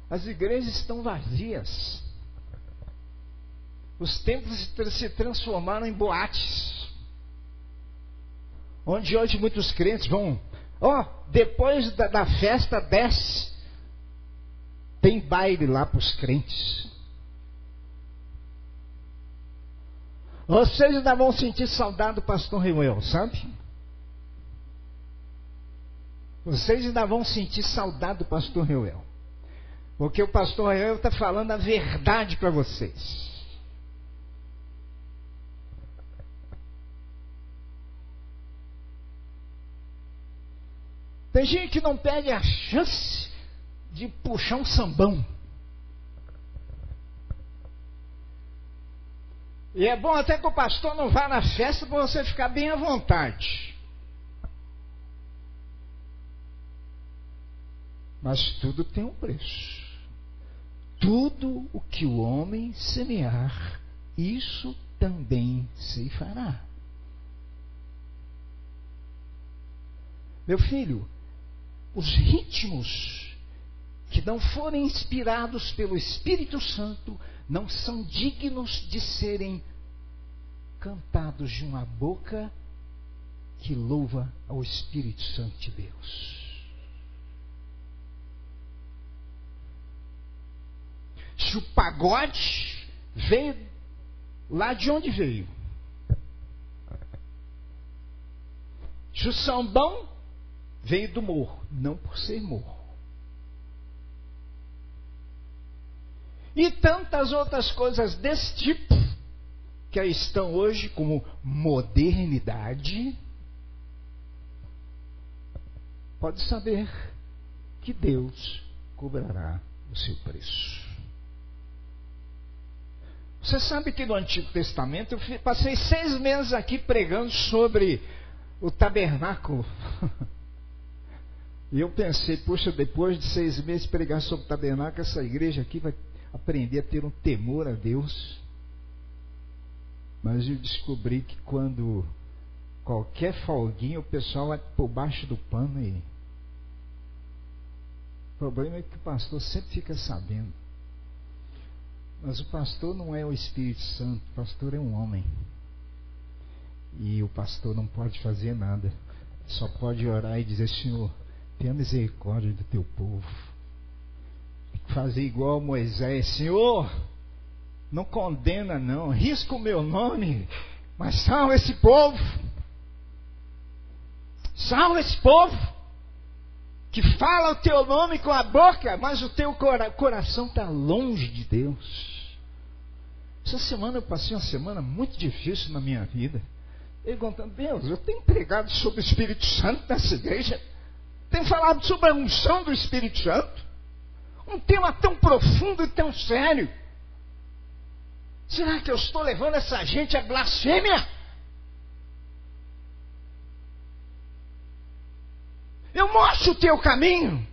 As igrejas estão vazias. Os templos se transformaram em boates. Onde hoje muitos crentes vão... depois da festa desce. Tem baile lá para os crentes. Vocês ainda vão sentir saudade do pastor Reuel, sabe? Vocês ainda vão sentir saudade do pastor Reuel. Porque o pastor Reuel está falando a verdade para vocês. Tem gente que não perde a chance de puxar um sambão. E é bom até que o pastor não vá na festa para você ficar bem à vontade. Mas tudo tem um preço. Tudo o que o homem semear, isso também se fará. Meu filho, os ritmos que não forem inspirados pelo Espírito Santo não são dignos de serem cantados de uma boca que louva ao Espírito Santo de Deus. Se o pagode veio lá de onde veio, se o sambão veio do morro, não por ser morro, e tantas outras coisas desse tipo que aí estão hoje como modernidade, pode saber que Deus cobrará o seu preço. Você sabe que no Antigo Testamento eu passei 6 meses aqui pregando sobre o tabernáculo. E eu pensei, puxa, depois de 6 meses pregar sobre o tabernáculo, essa igreja aqui vai aprender a ter um temor a Deus. Mas eu descobri que quando qualquer folguinha o pessoal vai por baixo do pano e o problema é que o pastor sempre fica sabendo. Mas o pastor não é o Espírito Santo, o pastor é um homem. E o pastor não pode fazer nada. Só pode orar e dizer, Senhor, tenha misericórdia do teu povo. Fazer igual Moisés, Senhor, não condena não, risca o meu nome, mas salva esse povo. Salva esse povo que fala o teu nome com a boca, mas o teu coração está longe de Deus. Essa semana eu passei uma semana muito difícil na minha vida, perguntando, Deus, eu tenho pregado sobre o Espírito Santo nessa igreja, tenho falado sobre a unção do Espírito Santo, um tema tão profundo e tão sério. Será que eu estou levando essa gente à blasfêmia? Eu mostro o teu caminho.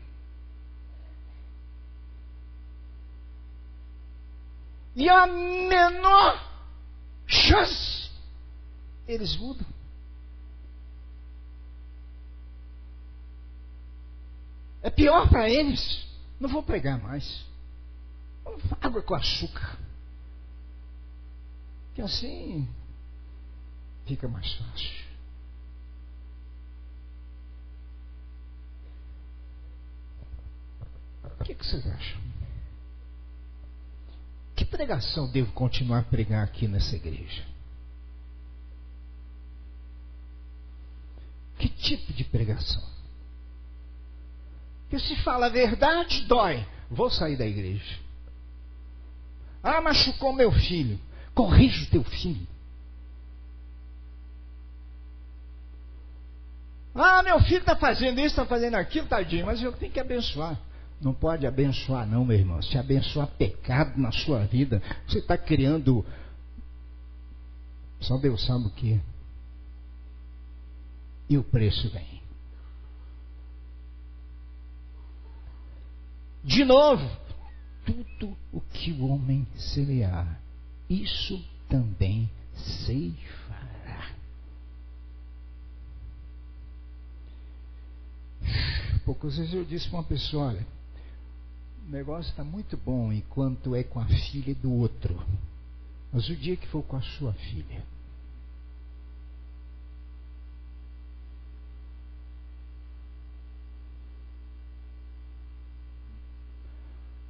E a menor chance, eles mudam. É pior para eles. Não vou pregar mais. Água com açúcar. Que assim fica mais fácil. O que vocês acham? Que pregação devo continuar a pregar aqui nessa igreja? Que tipo de pregação? Porque se fala a verdade, dói. Vou sair da igreja. Ah, machucou meu filho. Corrija o teu filho. Ah, meu filho está fazendo isso, está fazendo aquilo, tadinho, mas eu tenho que abençoar. Não pode abençoar não, meu irmão. Se abençoar pecado na sua vida, você está criando, só Deus sabe o que. E o preço vem. De novo, tudo o que o homem semear, isso também ceifará. Poucas vezes eu disse para uma pessoa, olha, o negócio está muito bom enquanto é com a filha do outro, mas o dia que for com a sua filha,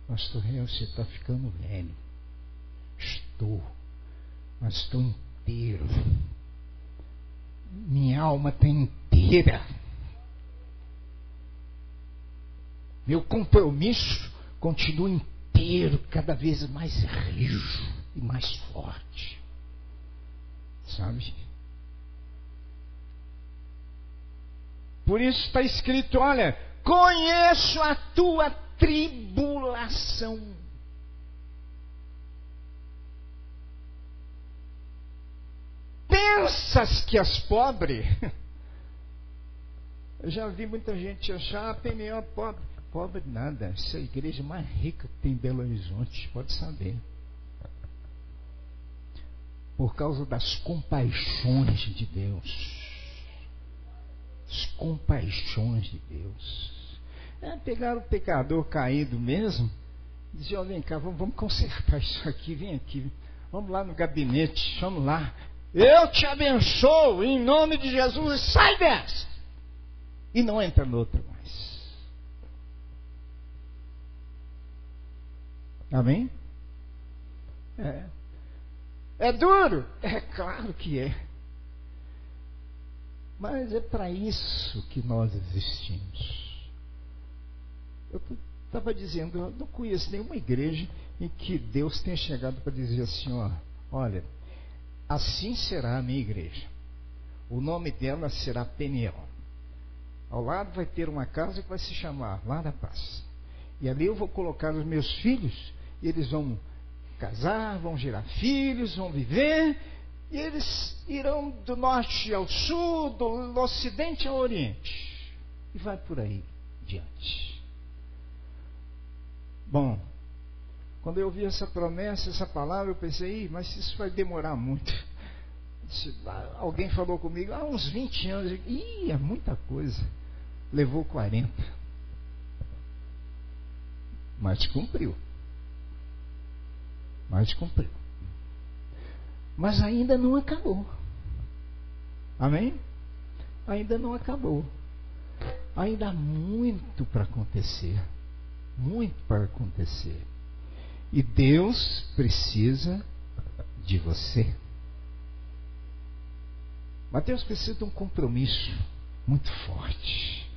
pastor Real, você está ficando velho. Estou, mas estou inteiro. Minha alma está inteira. Meu compromisso continua inteiro, cada vez mais rijo e mais forte. Sabe? Por isso está escrito, olha, conheço a tua tribulação. Pensas que és pobre? Eu já vi muita gente achar a Peniel é pobre. Pobre nada, essa é a igreja mais rica que tem em Belo Horizonte, pode saber. Por causa das compaixões de Deus. As compaixões de Deus. Pegaram o pecador caído mesmo, e diziam, vem cá, vamos consertar isso aqui, vem aqui. Vamos lá no gabinete, vamos lá. Eu te abençoo em nome de Jesus e sai dessa. E não entra no outro mais. Amém? É duro? É claro que é. Mas é para isso que nós existimos. Eu estava dizendo, eu não conheço nenhuma igreja em que Deus tenha chegado para dizer assim, olha, assim será a minha igreja. O nome dela será Peniel. Ao lado vai ter uma casa que vai se chamar Lar da Paz. E ali eu vou colocar os meus filhos, e eles vão casar, vão gerar filhos, vão viver, e eles irão do norte ao sul, do ocidente ao oriente. E vai por aí diante. Bom, quando eu ouvi essa promessa, essa palavra, eu pensei, mas isso vai demorar muito. Alguém falou comigo, há uns 20 anos. É muita coisa. Levou 40. Mas cumpriu. Mas ainda não acabou. Amém? Ainda não acabou. Ainda há muito para acontecer. Muito para acontecer. E Deus precisa de você. Mas Deus precisa de um compromisso muito forte.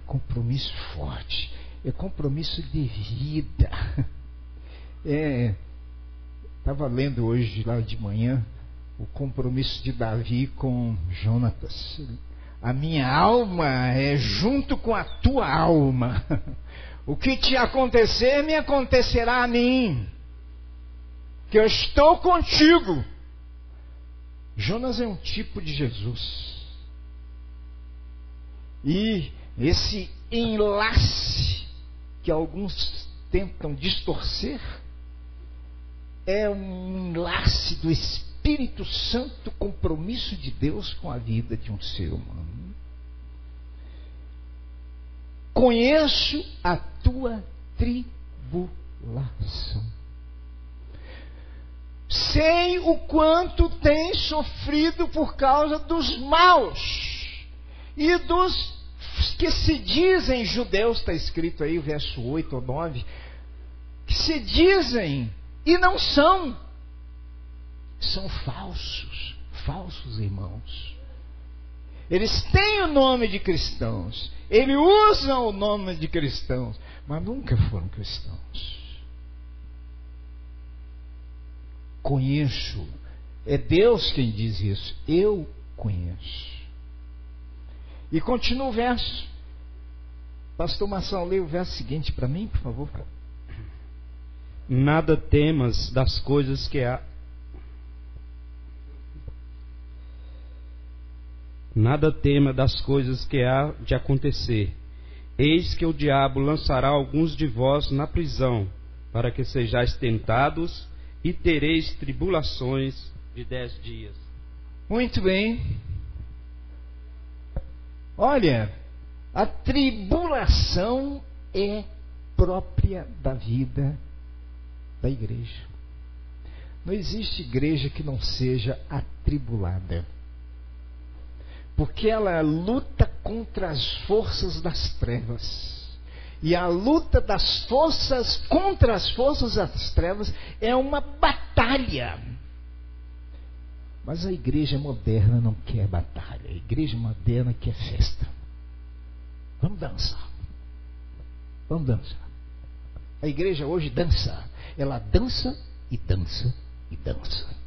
Compromisso forte. É compromisso de vida. Estava lendo hoje, lá de manhã, o compromisso de Davi com Jonatas. A minha alma é junto com a tua alma. O que te acontecer, me acontecerá a mim. Que eu estou contigo. Jonas é um tipo de Jesus. E esse enlace que alguns tentam distorcer é um enlace do Espírito Santo, compromisso de Deus com a vida de um ser humano. Conheço a tua tribulação. Sei o quanto tens sofrido por causa dos maus e dos que se dizem judeus, está escrito aí o verso 8 ou 9, que se dizem e não são. São falsos irmãos. Eles têm o nome de cristãos, eles usam o nome de cristãos, mas nunca foram cristãos. Conheço, é Deus quem diz isso, eu conheço. E continua o verso. Pastor Marção, leia o verso seguinte para mim, por favor. Nada temas das coisas que há. Nada tema das coisas que há de acontecer. Eis que o diabo lançará alguns de vós na prisão, para que sejais tentados e tereis tribulações de 10 dias. Muito bem. Olha, a tribulação é própria da vida da igreja. Não existe igreja que não seja atribulada. Porque ela luta contra as forças das trevas. E a luta das forças contra as forças das trevas é uma batalha. Mas a igreja moderna não quer batalha. A igreja moderna quer festa. Vamos dançar. Vamos dançar. A igreja hoje dança. Ela dança e dança e dança.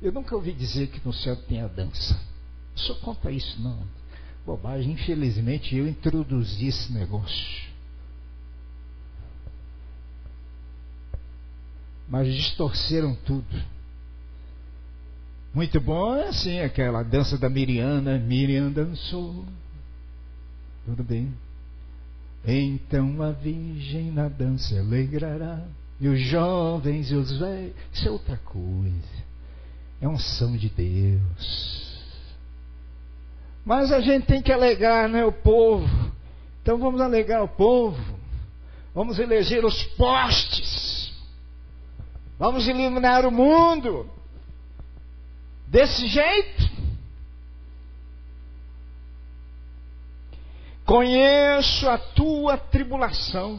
Eu nunca ouvi dizer que no céu tem a dança. Só conta isso, não. Bobagem. Infelizmente, eu introduzi esse negócio. Mas distorceram tudo. Muito bom é assim, aquela dança da Miriana. Miriam dançou. Tudo bem. Então a virgem na dança alegrará. E os jovens e os velhos. Isso é outra coisa. É unção de Deus. Mas a gente tem que alegrar, né, o povo. Então vamos alegrar o povo. Vamos eleger os postes. Vamos iluminar o mundo. Desse jeito. Conheço a tua tribulação.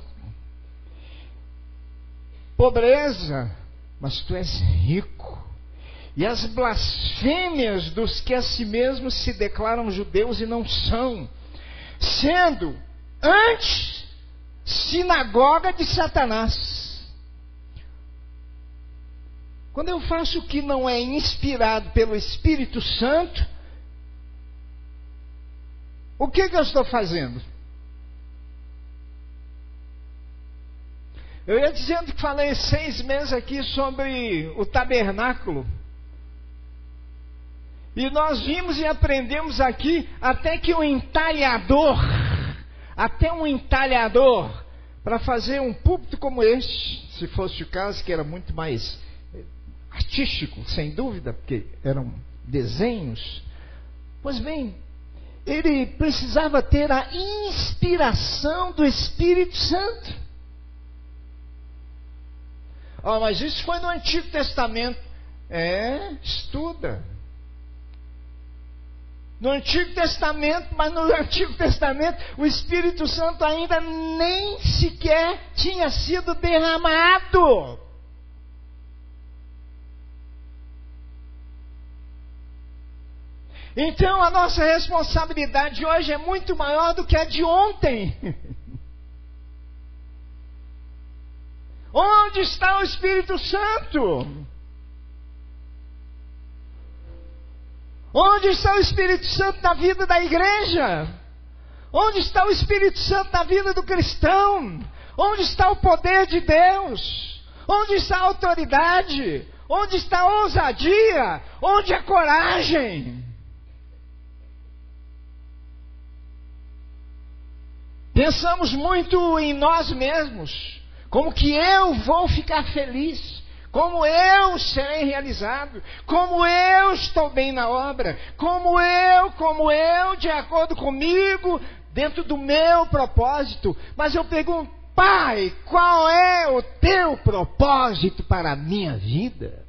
Pobreza, mas tu és rico. E as blasfêmias dos que a si mesmos se declaram judeus e não são, sendo antes sinagoga de Satanás. Quando eu faço o que não é inspirado pelo Espírito Santo, o que eu estou fazendo? Eu ia dizendo que falei 6 meses aqui sobre o tabernáculo. E nós vimos e aprendemos aqui até que um entalhador, para fazer um púlpito como este, se fosse o caso, que era muito mais artístico, sem dúvida, porque eram desenhos. Pois bem, ele precisava ter a inspiração do Espírito Santo. Mas isso foi no Antigo Testamento. Estuda. No Antigo Testamento, mas no Antigo Testamento o Espírito Santo ainda nem sequer tinha sido derramado. Então a nossa responsabilidade hoje é muito maior do que a de ontem. Onde está o Espírito Santo? Onde está o Espírito Santo na vida da igreja? Onde está o Espírito Santo na vida do cristão? Onde está o poder de Deus? Onde está a autoridade? Onde está a ousadia? Onde a coragem? Pensamos muito em nós mesmos. Como que eu vou ficar feliz? Como eu serei realizado? Como eu estou bem na obra? Como eu, de acordo comigo, dentro do meu propósito? Mas eu pergunto, Pai, qual é o teu propósito para a minha vida?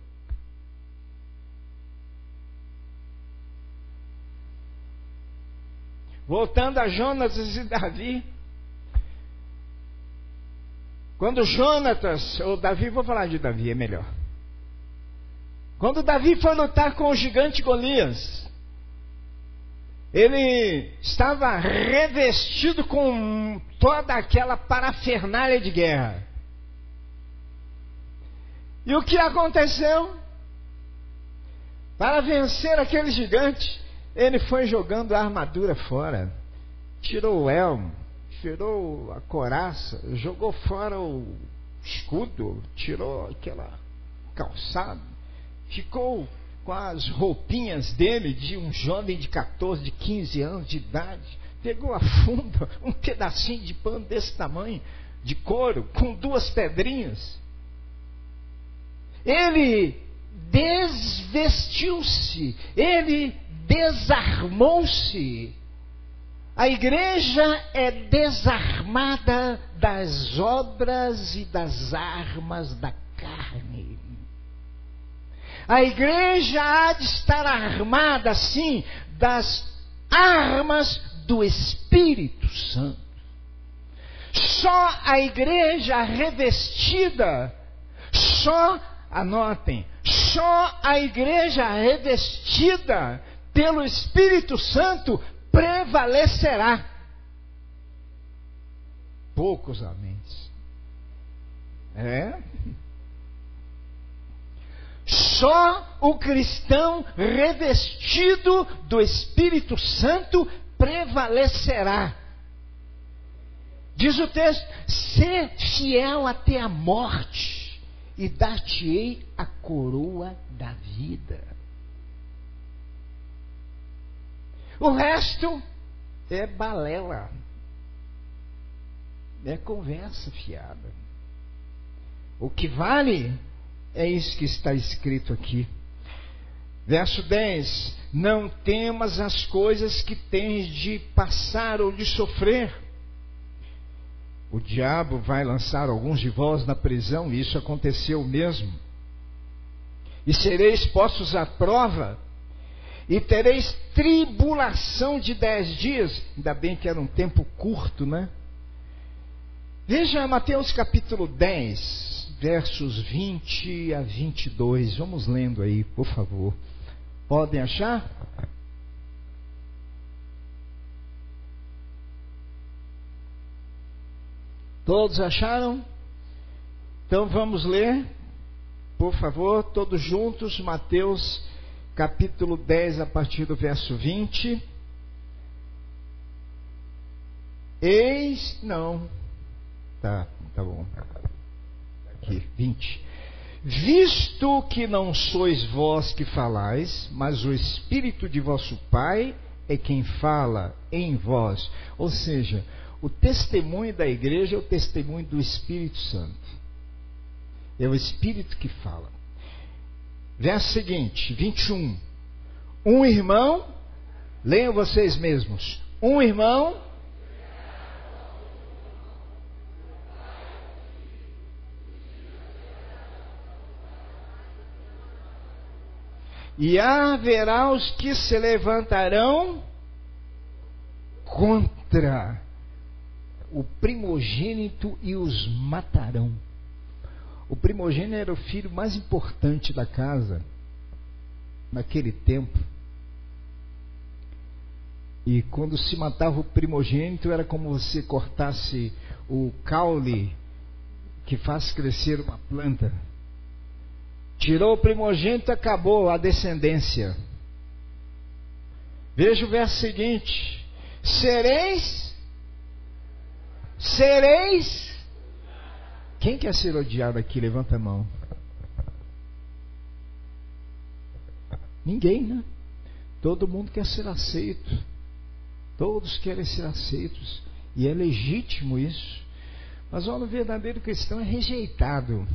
Voltando a Jonas e Davi. Quando Jonatas, ou Davi, vou falar de Davi, é melhor. Quando Davi foi lutar com o gigante Golias, ele estava revestido com toda aquela parafernália de guerra. E o que aconteceu? Para vencer aquele gigante, ele foi jogando a armadura fora, tirou o elmo, tirou a couraça, jogou fora o escudo, tirou aquela calçada, ficou com as roupinhas dele de um jovem de 14, de 15 anos de idade, pegou a funda, um pedacinho de pano desse tamanho, de couro, com 2 pedrinhas. Ele desvestiu-se, ele desarmou-se. A igreja é desarmada das obras e das armas da carne. A igreja há de estar armada, sim, das armas do Espírito Santo. Só a igreja revestida, anotem, só a igreja revestida pelo Espírito Santo prevalecerá. Poucos améns. Só o cristão revestido do Espírito Santo prevalecerá. Diz o texto: sê fiel até a morte, e dar-te-ei a coroa da vida. O resto é balela, é conversa fiada. O que vale é isso que está escrito aqui. Verso 10: não temas as coisas que tens de passar ou de sofrer. O diabo vai lançar alguns de vós na prisão, e isso aconteceu mesmo. E sereis postos à prova, e tereis tribulação de 10 dias. Ainda bem que era um tempo curto, né? Veja Mateus capítulo 10, versos 20 a 22. Vamos lendo aí, por favor. Podem achar? Todos acharam? Então vamos ler, por favor, todos juntos, Mateus capítulo 10, a partir do verso 20. Tá bom. Aqui, 20. Visto que não sois vós que falais, mas o Espírito de vosso Pai é quem fala em vós. Ou seja, o testemunho da igreja é o testemunho do Espírito Santo. É o Espírito que fala. Verso seguinte, 21. Um irmão, leiam vocês mesmos. Um irmão e haverá os que se levantarão contra o primogênito e os matarão. O primogênito era o filho mais importante da casa naquele tempo. E quando se matava o primogênito, era como você cortasse o caule que faz crescer uma planta. Tirou o primogênito, acabou a descendência. Veja o verso seguinte: sereis. Quem quer ser odiado aqui? Levanta a mão. Ninguém, né? Todo mundo quer ser aceito. Todos querem ser aceitos. E é legítimo isso. Mas o verdadeiro cristão é rejeitado.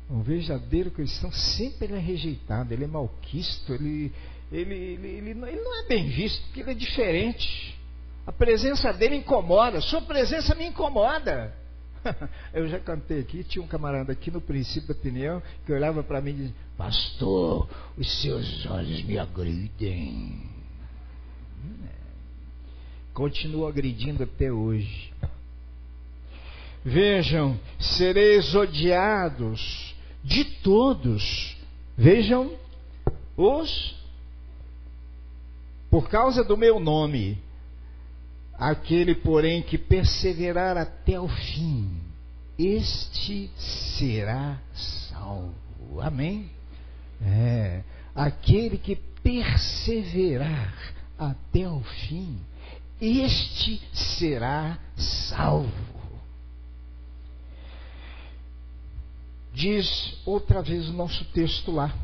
O verdadeiro cristão sempre é rejeitado. Ele é malquisto. Ele não é bem visto, porque ele é diferente. A presença dele incomoda. Sua presença me incomoda. Eu já cantei aqui. Tinha um camarada aqui no princípio da opinião que olhava para mim e dizia: pastor, os seus olhos me agridem. Continua agredindo até hoje. Vejam, sereis odiados de todos. Vejam, por causa do meu nome. Aquele, porém, que perseverar até o fim, este será salvo. Amém? Aquele que perseverar até o fim, este será salvo. Diz outra vez o nosso texto lá: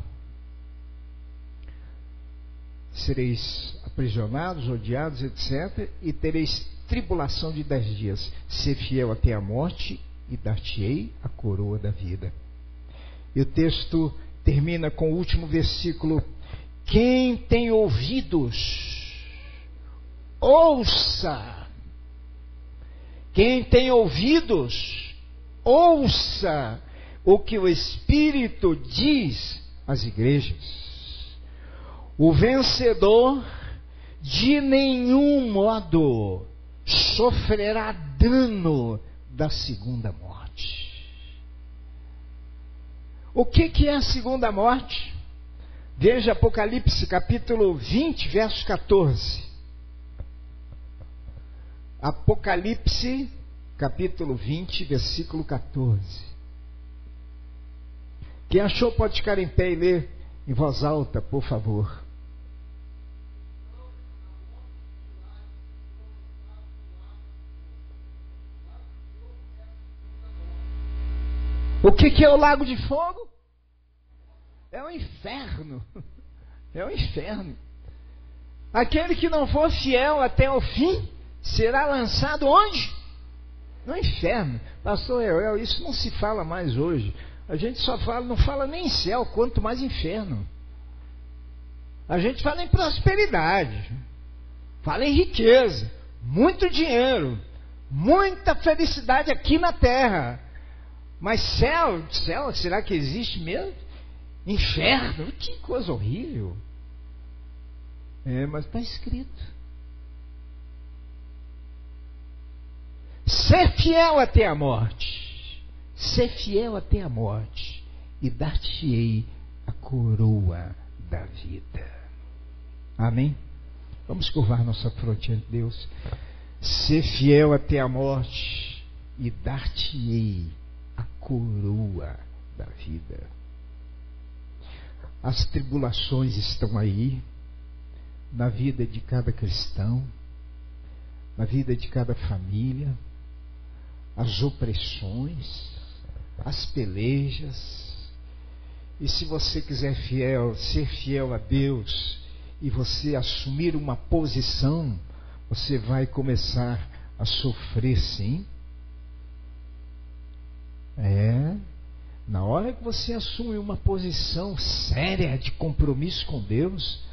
sereis aprisionados, odiados, etc. E tereis tribulação de 10 dias. Ser fiel até a morte, e dar-te-ei a coroa da vida. E o texto termina com o último versículo: quem tem ouvidos, ouça. Quem tem ouvidos, ouça o que o Espírito diz às igrejas. O vencedor de nenhum modo sofrerá dano da segunda morte. O que é a segunda morte? Veja Apocalipse capítulo 20, verso 14. Apocalipse capítulo 20, versículo 14. Quem achou pode ficar em pé e ler em voz alta, por favor. O que é o lago de fogo? É o inferno. É o inferno. Aquele que não for fiel até o fim será lançado onde? No inferno. Pastor Euel, isso não se fala mais hoje. A gente só fala, não fala nem em céu, quanto mais inferno. A gente fala em prosperidade, fala em riqueza, muito dinheiro, muita felicidade aqui na terra. Mas céu, será que existe mesmo? Inferno, que coisa horrível. Mas está escrito. Ser fiel até a morte. Ser fiel até a morte. E dar-te-ei a coroa da vida. Amém? Vamos curvar nossa fronte ante Deus. Ser fiel até a morte. E dar-te-ei a coroa da vida. As tribulações estão aí, na vida de cada cristão, na vida de cada família, as opressões, as pelejas. E se você quiser ser fiel a Deus, e você assumir uma posição, você vai começar a sofrer, sim. Na hora que você assume uma posição séria de compromisso com Deus,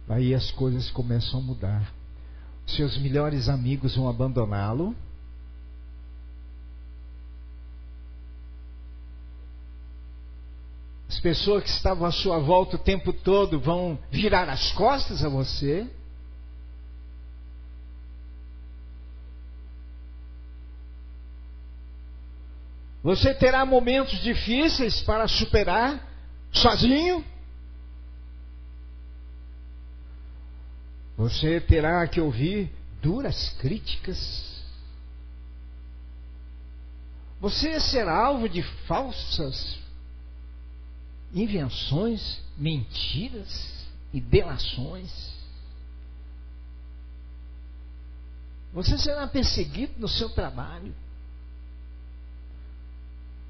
aí as coisas começam a mudar. Seus melhores amigos vão abandoná-lo. As pessoas que estavam à sua volta o tempo todo vão virar as costas a você. Você terá momentos difíceis para superar sozinho. Você terá que ouvir duras críticas. Você será alvo de falsas invenções, mentiras e delações. Você será perseguido no seu trabalho.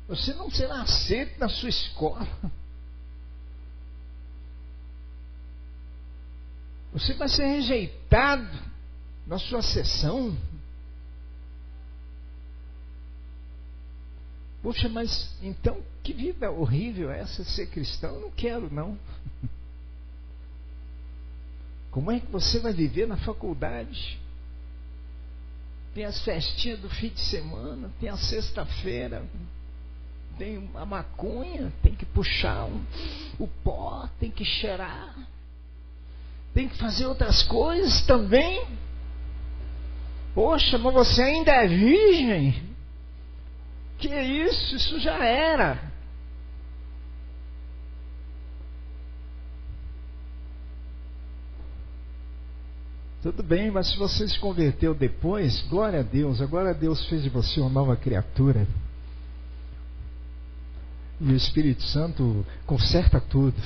Você não será aceito na sua escola. Você vai ser rejeitado na sua sessão. Poxa, mas então que vida horrível é essa, ser cristão? Eu não quero, não. Como é que você vai viver na faculdade? Tem as festinhas do fim de semana, tem a sexta-feira, tem a maconha, tem que puxar o pó, tem que cheirar, tem que fazer outras coisas também. Poxa, mas você ainda é virgem? Que isso? Isso já era. Tudo bem, mas se você se converteu depois, glória a Deus, agora Deus fez de você uma nova criatura. E o Espírito Santo conserta tudo.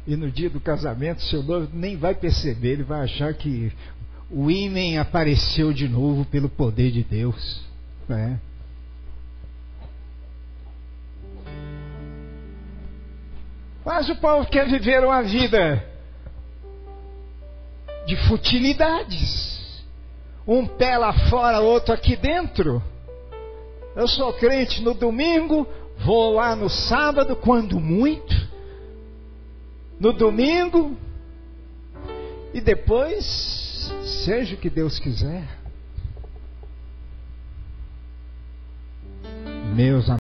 E no dia do casamento, seu noivo nem vai perceber, ele vai achar que o ímã apareceu de novo pelo poder de Deus. Mas o povo quer viver uma vida de futilidades. Um pé lá fora, outro aqui dentro. Eu sou crente no domingo, vou lá no sábado, quando muito, no domingo, e depois, seja o que Deus quiser. Meus amigos.